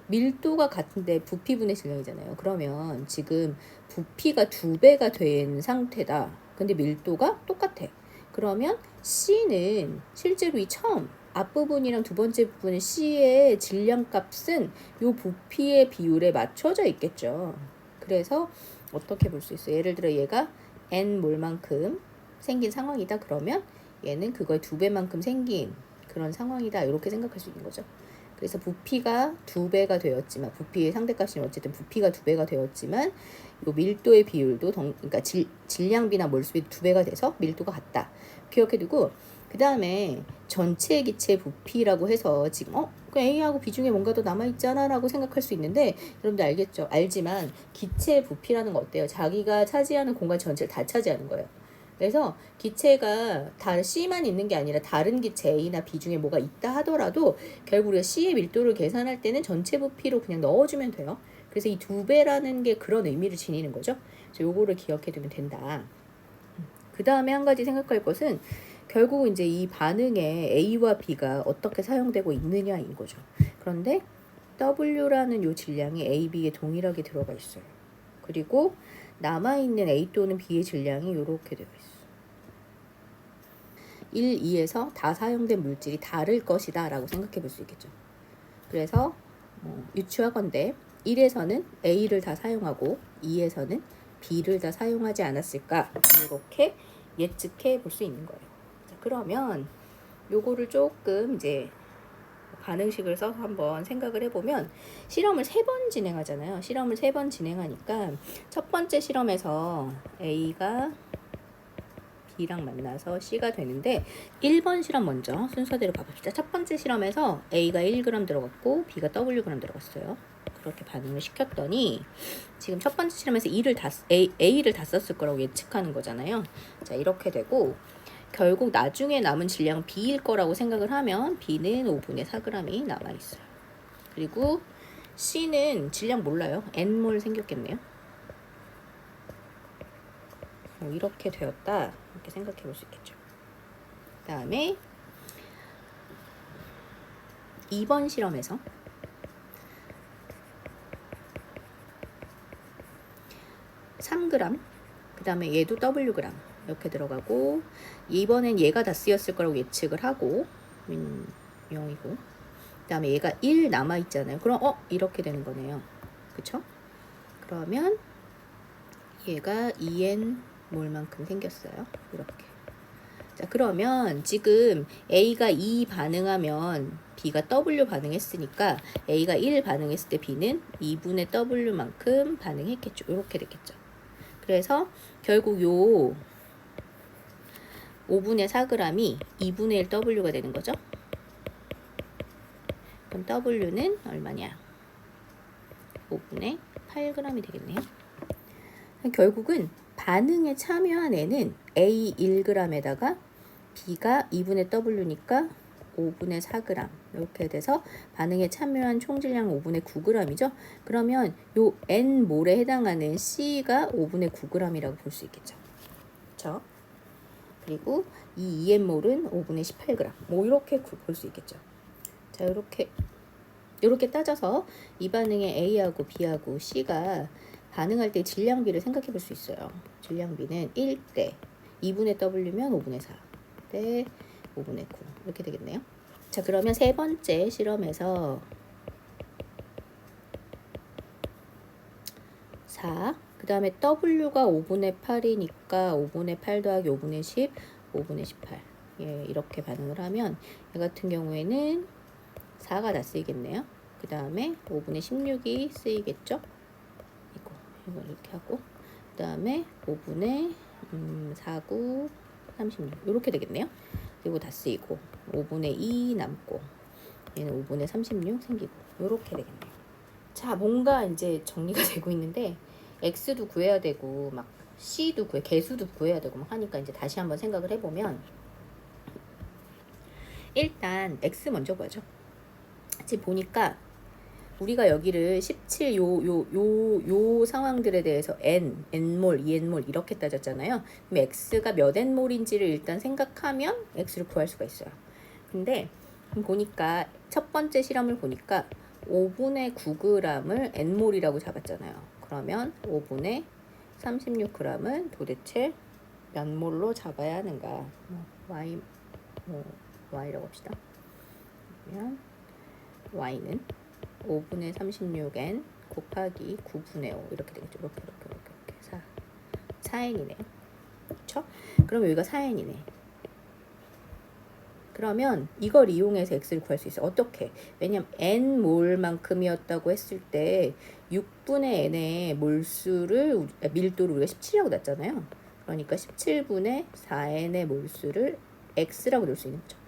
밀도가 같은데 부피분의 질량이잖아요. 그러면 지금 부피가 2배가 된 상태다. 근데 밀도가 똑같아. 그러면 C는 실제로 이 처음 앞부분이랑 두 번째 부분의 C의 질량값은 요 부피의 비율에 맞춰져 있겠죠. 그래서 어떻게 볼 수 있어요? 예를 들어 얘가 N몰만큼 생긴 상황이다. 그러면 얘는 그거의 2배만큼 생긴 그런 상황이다. 이렇게 생각할 수 있는 거죠. 그래서 부피가 2배가 되었지만 부피의 상대값이 어쨌든 부피가 2배가 되었지만 요 밀도의 비율도 그러니까 질량비나 몰수비 2배가 돼서 밀도가 같다. 기억해두고 그 다음에 전체 기체 부피라고 해서 지금 그 A하고 B 중에 뭔가 더 남아있잖아 라고 생각할 수 있는데 여러분들 알겠죠? 알지만 기체 부피라는 거 어때요? 자기가 차지하는 공간 전체를 다 차지하는 거예요. 그래서 기체가 다 C만 있는 게 아니라 다른 기체 A나 B 중에 뭐가 있다 하더라도 결국 우리가 C의 밀도를 계산할 때는 전체 부피로 그냥 넣어주면 돼요. 그래서 이 2배라는 게 그런 의미를 지니는 거죠. 그래서 요거를 기억해 두면 된다. 그 다음에 한 가지 생각할 것은 결국 이제 이 반응에 A와 B가 어떻게 사용되고 있느냐인 거죠. 그런데 W라는 요 질량이 A, B에 동일하게 들어가 있어요. 그리고 남아있는 A 또는 B의 질량이 이렇게 되어 있어요. 1, 2에서 다 사용된 물질이 다를 것이다 라고 생각해 볼 수 있겠죠. 그래서 유추하건대 1에서는 A를 다 사용하고 2에서는 B를 다 사용하지 않았을까 이렇게 예측해 볼 수 있는 거예요. 자, 그러면 요거를 조금 이제 반응식을 써서 한번 생각을 해보면 실험을 3번 진행하잖아요. 실험을 3번 진행하니까 첫 번째 실험에서 A가 B랑 만나서 C가 되는데 1번 실험 먼저 순서대로 봐봅시다. 첫 번째 실험에서 A가 1g 들어갔고 B가 Wg 들어갔어요. 그렇게 반응을 시켰더니 지금 첫 번째 실험에서 A를 다 썼을 거라고 예측하는 거잖아요. 자, 이렇게 되고 결국 나중에 남은 질량은 B일 거라고 생각을 하면 B는 5분의 4g이 남아있어요. 그리고 C는 질량 몰라요. N몰 생겼겠네요. 이렇게 되었다. 이렇게 생각해 볼 수 있겠죠. 그 다음에 2번 실험에서 3g, 그 다음에 얘도 Wg 이렇게 들어가고 이번엔 얘가 다 쓰였을 거라고 예측을 하고 0이고 그 다음에 얘가 1 남아있잖아요. 그럼 이렇게 되는 거네요. 그쵸? 그러면 얘가 2n 몰만큼 생겼어요. 이렇게. 자, 그러면 지금 A가 2 반응하면 B가 W 반응했으니까 A가 1 반응했을 때 B는 2분의 W만큼 반응했겠죠. 이렇게 됐겠죠. 그래서 결국 요 5분의 4g이 2분의 1 W가 되는 거죠. 그럼 W는 얼마냐? 5분의 8g이 되겠네요. 결국은 반응에 참여한 애는 A 1g에다가 B가 2분의 W니까 5분의 4g 이렇게 돼서 반응에 참여한 총질량 5분의 9g이죠. 그러면 요 N몰에 해당하는 C가 5분의 9g이라고 볼 수 있겠죠. 그렇죠? 그리고 이 2N몰은 5분의 18g 뭐 이렇게 볼 수 있겠죠. 자, 이렇게 따져서 이 반응에 A하고 B하고 C가 반응할 때 질량비를 생각해 볼 수 있어요. 질량비는 1대 2분의 W면 5분의 4 대 5분의 9 이렇게 되겠네요. 자, 그러면 세 번째 실험에서 4, 그 다음에 W가 5분의 8이니까 5분의 8 더하기 5분의 10, 5분의 18 예, 이렇게 반응을 하면 얘 같은 경우에는 4가 다 쓰이겠네요. 그 다음에 5분의 16이 쓰이겠죠. 이거 이렇게 하고 그 다음에 5분의 49, 36 이렇게 되겠네요. 그리고 다 쓰이고 5분의 2 남고 얘는 5분의 36 생기고 이렇게 되겠네요. 자, 뭔가 이제 정리가 되고 있는데 X도 구해야 되고 막 C도 개수도 구해야 되고 막 하니까 이제 다시 한번 생각을 해보면 일단 X 먼저 구하죠. 지금 보니까 우리가 여기를 17 요 상황들에 대해서 N몰, 2N몰 이렇게 따졌잖아요. 그럼 X가 몇 N몰인지를 일단 생각하면 X를 구할 수가 있어요. 근데 보니까 첫 번째 실험을 보니까 5분의 9g을 N몰이라고 잡았잖아요. 그러면 5분의 36g은 도대체 몇 몰로 잡아야 하는가? Y라고 합시다. 그러면 Y는 5분의 36n 곱하기 9분의 5 이렇게 되겠죠. 이렇게 4n이네요. 그렇죠? 그럼 여기가 4n이네. 그러면 이걸 이용해서 x를 구할 수 있어. 어떻게? 왜냐면 n몰만큼이었다고 했을 때 6분의 n의 밀도를 우리가 17이라고 놨잖아요. 그러니까 17분의 4n의 몰수를 x라고 넣을 수 있는 거죠.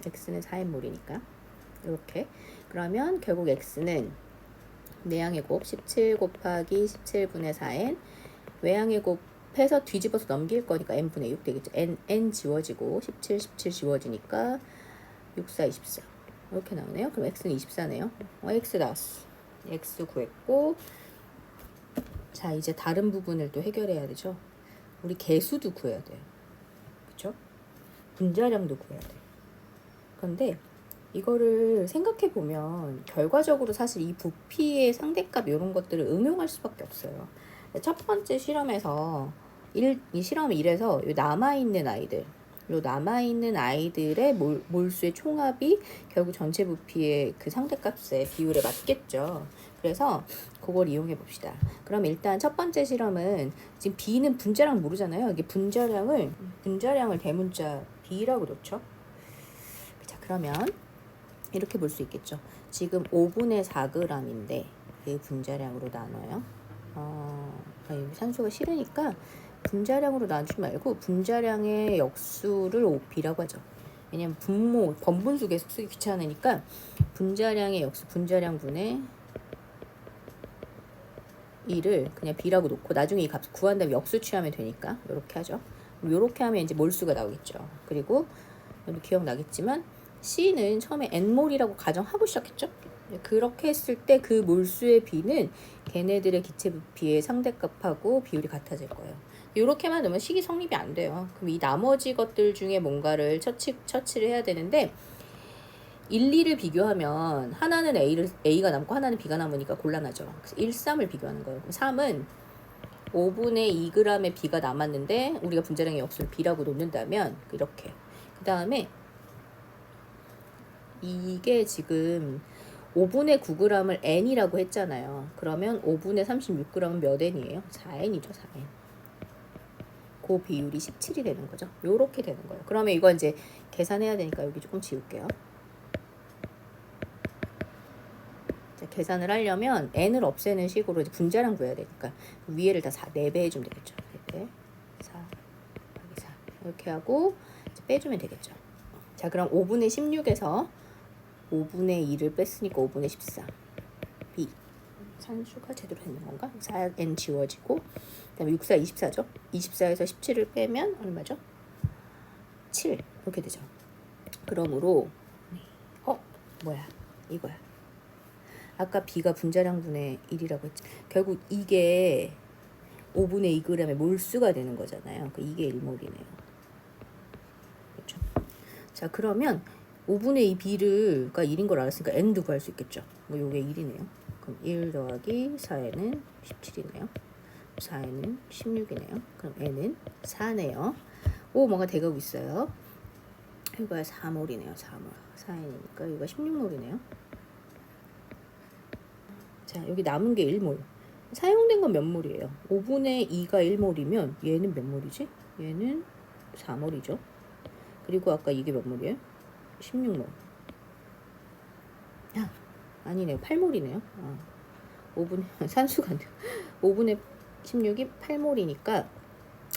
x는 4n몰이니까 이렇게. 그러면 결국 x는 내양의 곱 17 곱하기 17분의 4n 외양의 곱해서 뒤집어서 넘길 거니까 n분의 6 되겠죠. n 지워지고 17 지워지니까 6, 4, 24 이렇게 나오네요. 그럼 x는 24네요. x 나왔어. x 구했고 자, 이제 다른 부분을 또 해결해야 되죠. 우리 개수도 구해야 돼요. 그렇죠? 분자량도 구해야 돼요. 그런데 이거를 생각해 보면 결과적으로 사실 이 부피의 상대값 이런 것들을 응용할 수밖에 없어요. 첫 번째 실험에서 이 실험 1에서 남아있는 아이들의 몰수의 총합이 결국 전체 부피의 그 상대값의 비율에 맞겠죠. 그래서 그걸 이용해 봅시다. 그럼 일단 첫 번째 실험은 지금 B는 분자량 모르잖아요. 이게 분자량을 대문자 B라고 놓죠. 자, 그러면 이렇게 볼 수 있겠죠. 지금 5분의 4g인데 그 분자량으로 나눠요. 산소가 싫으니까 분자량으로 나누지 말고 분자량의 역수를 B라고 하죠. 왜냐면 번분수 계속 쓰기 귀찮으니까 분자량의 역수, 분자량분의 2를 그냥 B라고 놓고 나중에 이 값을 구한 다음에 역수 취하면 되니까 이렇게 하죠. 이렇게 하면 이제 몰수가 나오겠죠. 그리고 여기 기억나겠지만 C는 처음에 N몰이라고 가정하고 시작했죠. 그렇게 했을 때 그 몰수의 B는 걔네들의 기체 부피의 상대값하고 비율이 같아질 거예요. 이렇게만 넣으면 식이 성립이 안 돼요. 그럼 이 나머지 것들 중에 뭔가를 처치를 해야 되는데 1, 2를 비교하면 하나는 A가 남고 하나는 B가 남으니까 곤란하죠. 그래서 1, 3을 비교하는 거예요. 그럼 3은 5분의 2g의 B가 남았는데 우리가 분자량의 역수를 B라고 놓는다면 이렇게. 그 다음에 이게 지금 5분의 9g을 N이라고 했잖아요. 그러면 5분의 36g은 몇 N이에요? 4N이죠, 4N. 그 비율이 17이 되는 거죠. 요렇게 되는 거예요. 그러면 이거 이제 계산해야 되니까 여기 조금 지울게요. 자, 계산을 하려면 n을 없애는 식으로 이제 분자량 구해야 되니까 위에를 다 4배 해주면 되겠죠. 4배 4 여기 4 이렇게 하고 이제 빼주면 되겠죠. 자, 그럼 5분의 16에서 5분의 2를 뺐으니까 5분의 14 B 산수가 제대로 되는 건가? 4n 지워지고 그 다음에 6, 4, 24죠. 24에서 17을 빼면 얼마죠? 7 이렇게 되죠. 그러므로 뭐야 이거야. 아까 B가 분자량 분의 1이라고 했죠. 결국 이게 5분의 2g의 몰수가 되는 거잖아요. 이게 1몰이네요. 그렇죠? 자, 그러면 5분의 2 B가 1인 걸 알았으니까 N도 구할 수 있겠죠. 뭐 요게 1이네요. 그럼 1 더하기 4N은 17이네요. 4N은 16이네요. 그럼 N은 4네요. 오, 뭔가 돼가고 있어요. 이거가 4몰이네요. 4몰. 4N이니까 여기가 16몰이네요. 자, 여기 남은 게 1몰. 사용된 건 몇 몰이에요? 5분의 2가 1몰이면 얘는 몇 몰이지? 얘는 4몰이죠. 그리고 아까 이게 몇 몰이에요? 16몰. 아니네요. 8몰이네요. 5분의 산수가 안 돼요. 5분의 16이 8몰이니까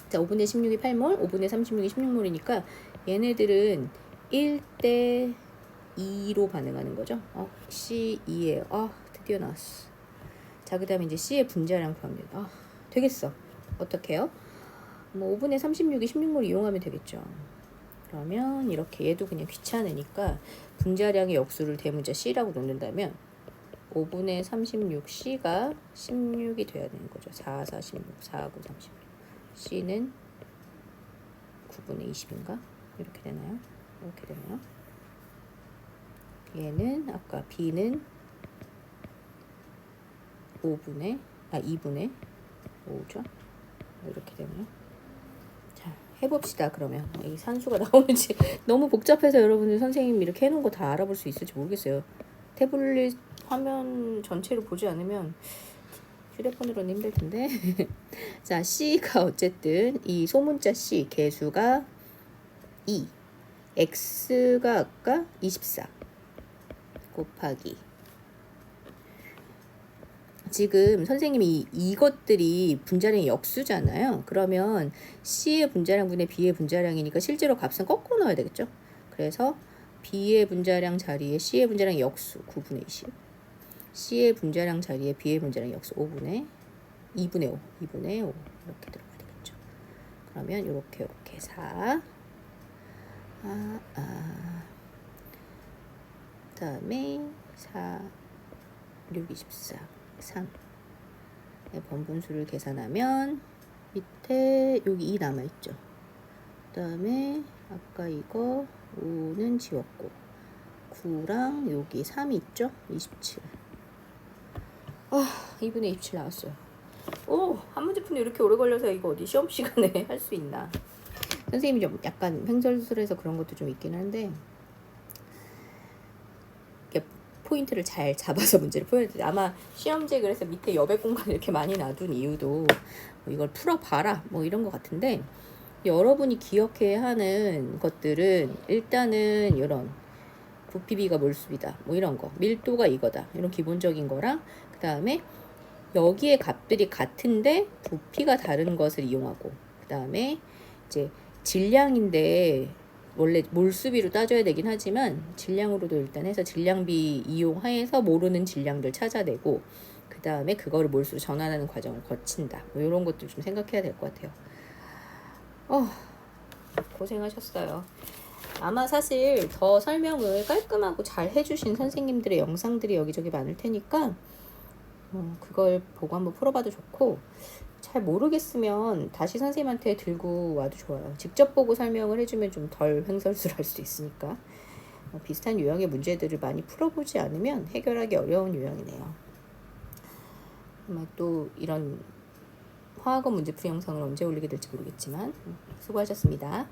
자, 5분의 16이 8몰, 5분의 36이 16몰이니까 얘네들은 1대 2로 반응하는 거죠. C2예요. 드디어 나왔어. 자, 그 다음에 이제 C의 분자량 구합니다. 되겠어. 어떻게 해요? 뭐 5분의 36이 16몰 이용하면 되겠죠. 그러면 이렇게 얘도 그냥 귀찮으니까 분자량의 역수를 대문자 C라고 놓는다면 5분의 36C가 16이 돼야 되는 거죠. 4, 4, 16, 4, 9, 36. C는 9분의 20인가? 이렇게 되나요? 이렇게 되나요? 얘는 아까 B는 2분의 5죠. 이렇게 되나요? 자, 해봅시다. 그러면 이 산수가 나오는지 너무 복잡해서 여러분들 선생님이 이렇게 해놓은 거 다 알아볼 수 있을지 모르겠어요. 태블릿 화면 전체를 보지 않으면 휴대폰으로는 힘들 텐데. 자, C가 어쨌든 이 소문자 C 개수가 2, X가 아까 24 곱하기 지금 선생님이 이것들이 분자량의 역수잖아요. 그러면 C의 분자량 분의 B의 분자량이니까 실제로 값은 거꾸로 넣어야 되겠죠. 그래서 B의 분자량 자리에 C의 분자량 역수 9분의 20 C의 분자량 자리에 B의 분자량 역수 2분의 5 이렇게 들어가야 되겠죠. 그러면 이렇게 4 그 다음에 4 6 24 3 번분수를 계산하면 밑에 여기 2 남아있죠. 그 다음에 아까 이거 5는 지웠고 9랑 여기 3이 있죠. 27 2분의 27 나왔어요. 한 문제 푸는 이렇게 오래 걸려서 이거 어디 시험 시간에 할 수 있나. 선생님이 좀 약간 횡설수설해서 그런 것도 좀 있긴 한데 포인트를 잘 잡아서 문제를 풀어야 돼. 아마 시험지에 그래서 밑에 여백 공간 이렇게 많이 놔둔 이유도 뭐 이걸 풀어봐라 뭐 이런 것 같은데 여러분이 기억해야 하는 것들은 일단은 이런 부피비가 몰수비다 뭐 이런 거 밀도가 이거다 이런 기본적인 거랑 그 다음에 여기에 값들이 같은데 부피가 다른 것을 이용하고 그 다음에 이제 질량인데 원래 몰수비로 따져야 되긴 하지만 질량으로도 일단 해서 질량비 이용하여서 모르는 질량들 찾아내고 그 다음에 그거를 몰수로 전환하는 과정을 거친다. 뭐 이런 것들 좀 생각해야 될 것 같아요. 고생하셨어요. 아마 사실 더 설명을 깔끔하고 잘 해주신 선생님들의 영상들이 여기저기 많을 테니까 그걸 보고 한번 풀어봐도 좋고 잘 모르겠으면 다시 선생님한테 들고 와도 좋아요. 직접 보고 설명을 해주면 좀 덜 횡설수설할 수도 있으니까 비슷한 유형의 문제들을 많이 풀어보지 않으면 해결하기 어려운 유형이네요. 아마 또 이런 화학원 문제풀이 영상을 언제 올리게 될지 모르겠지만 수고하셨습니다.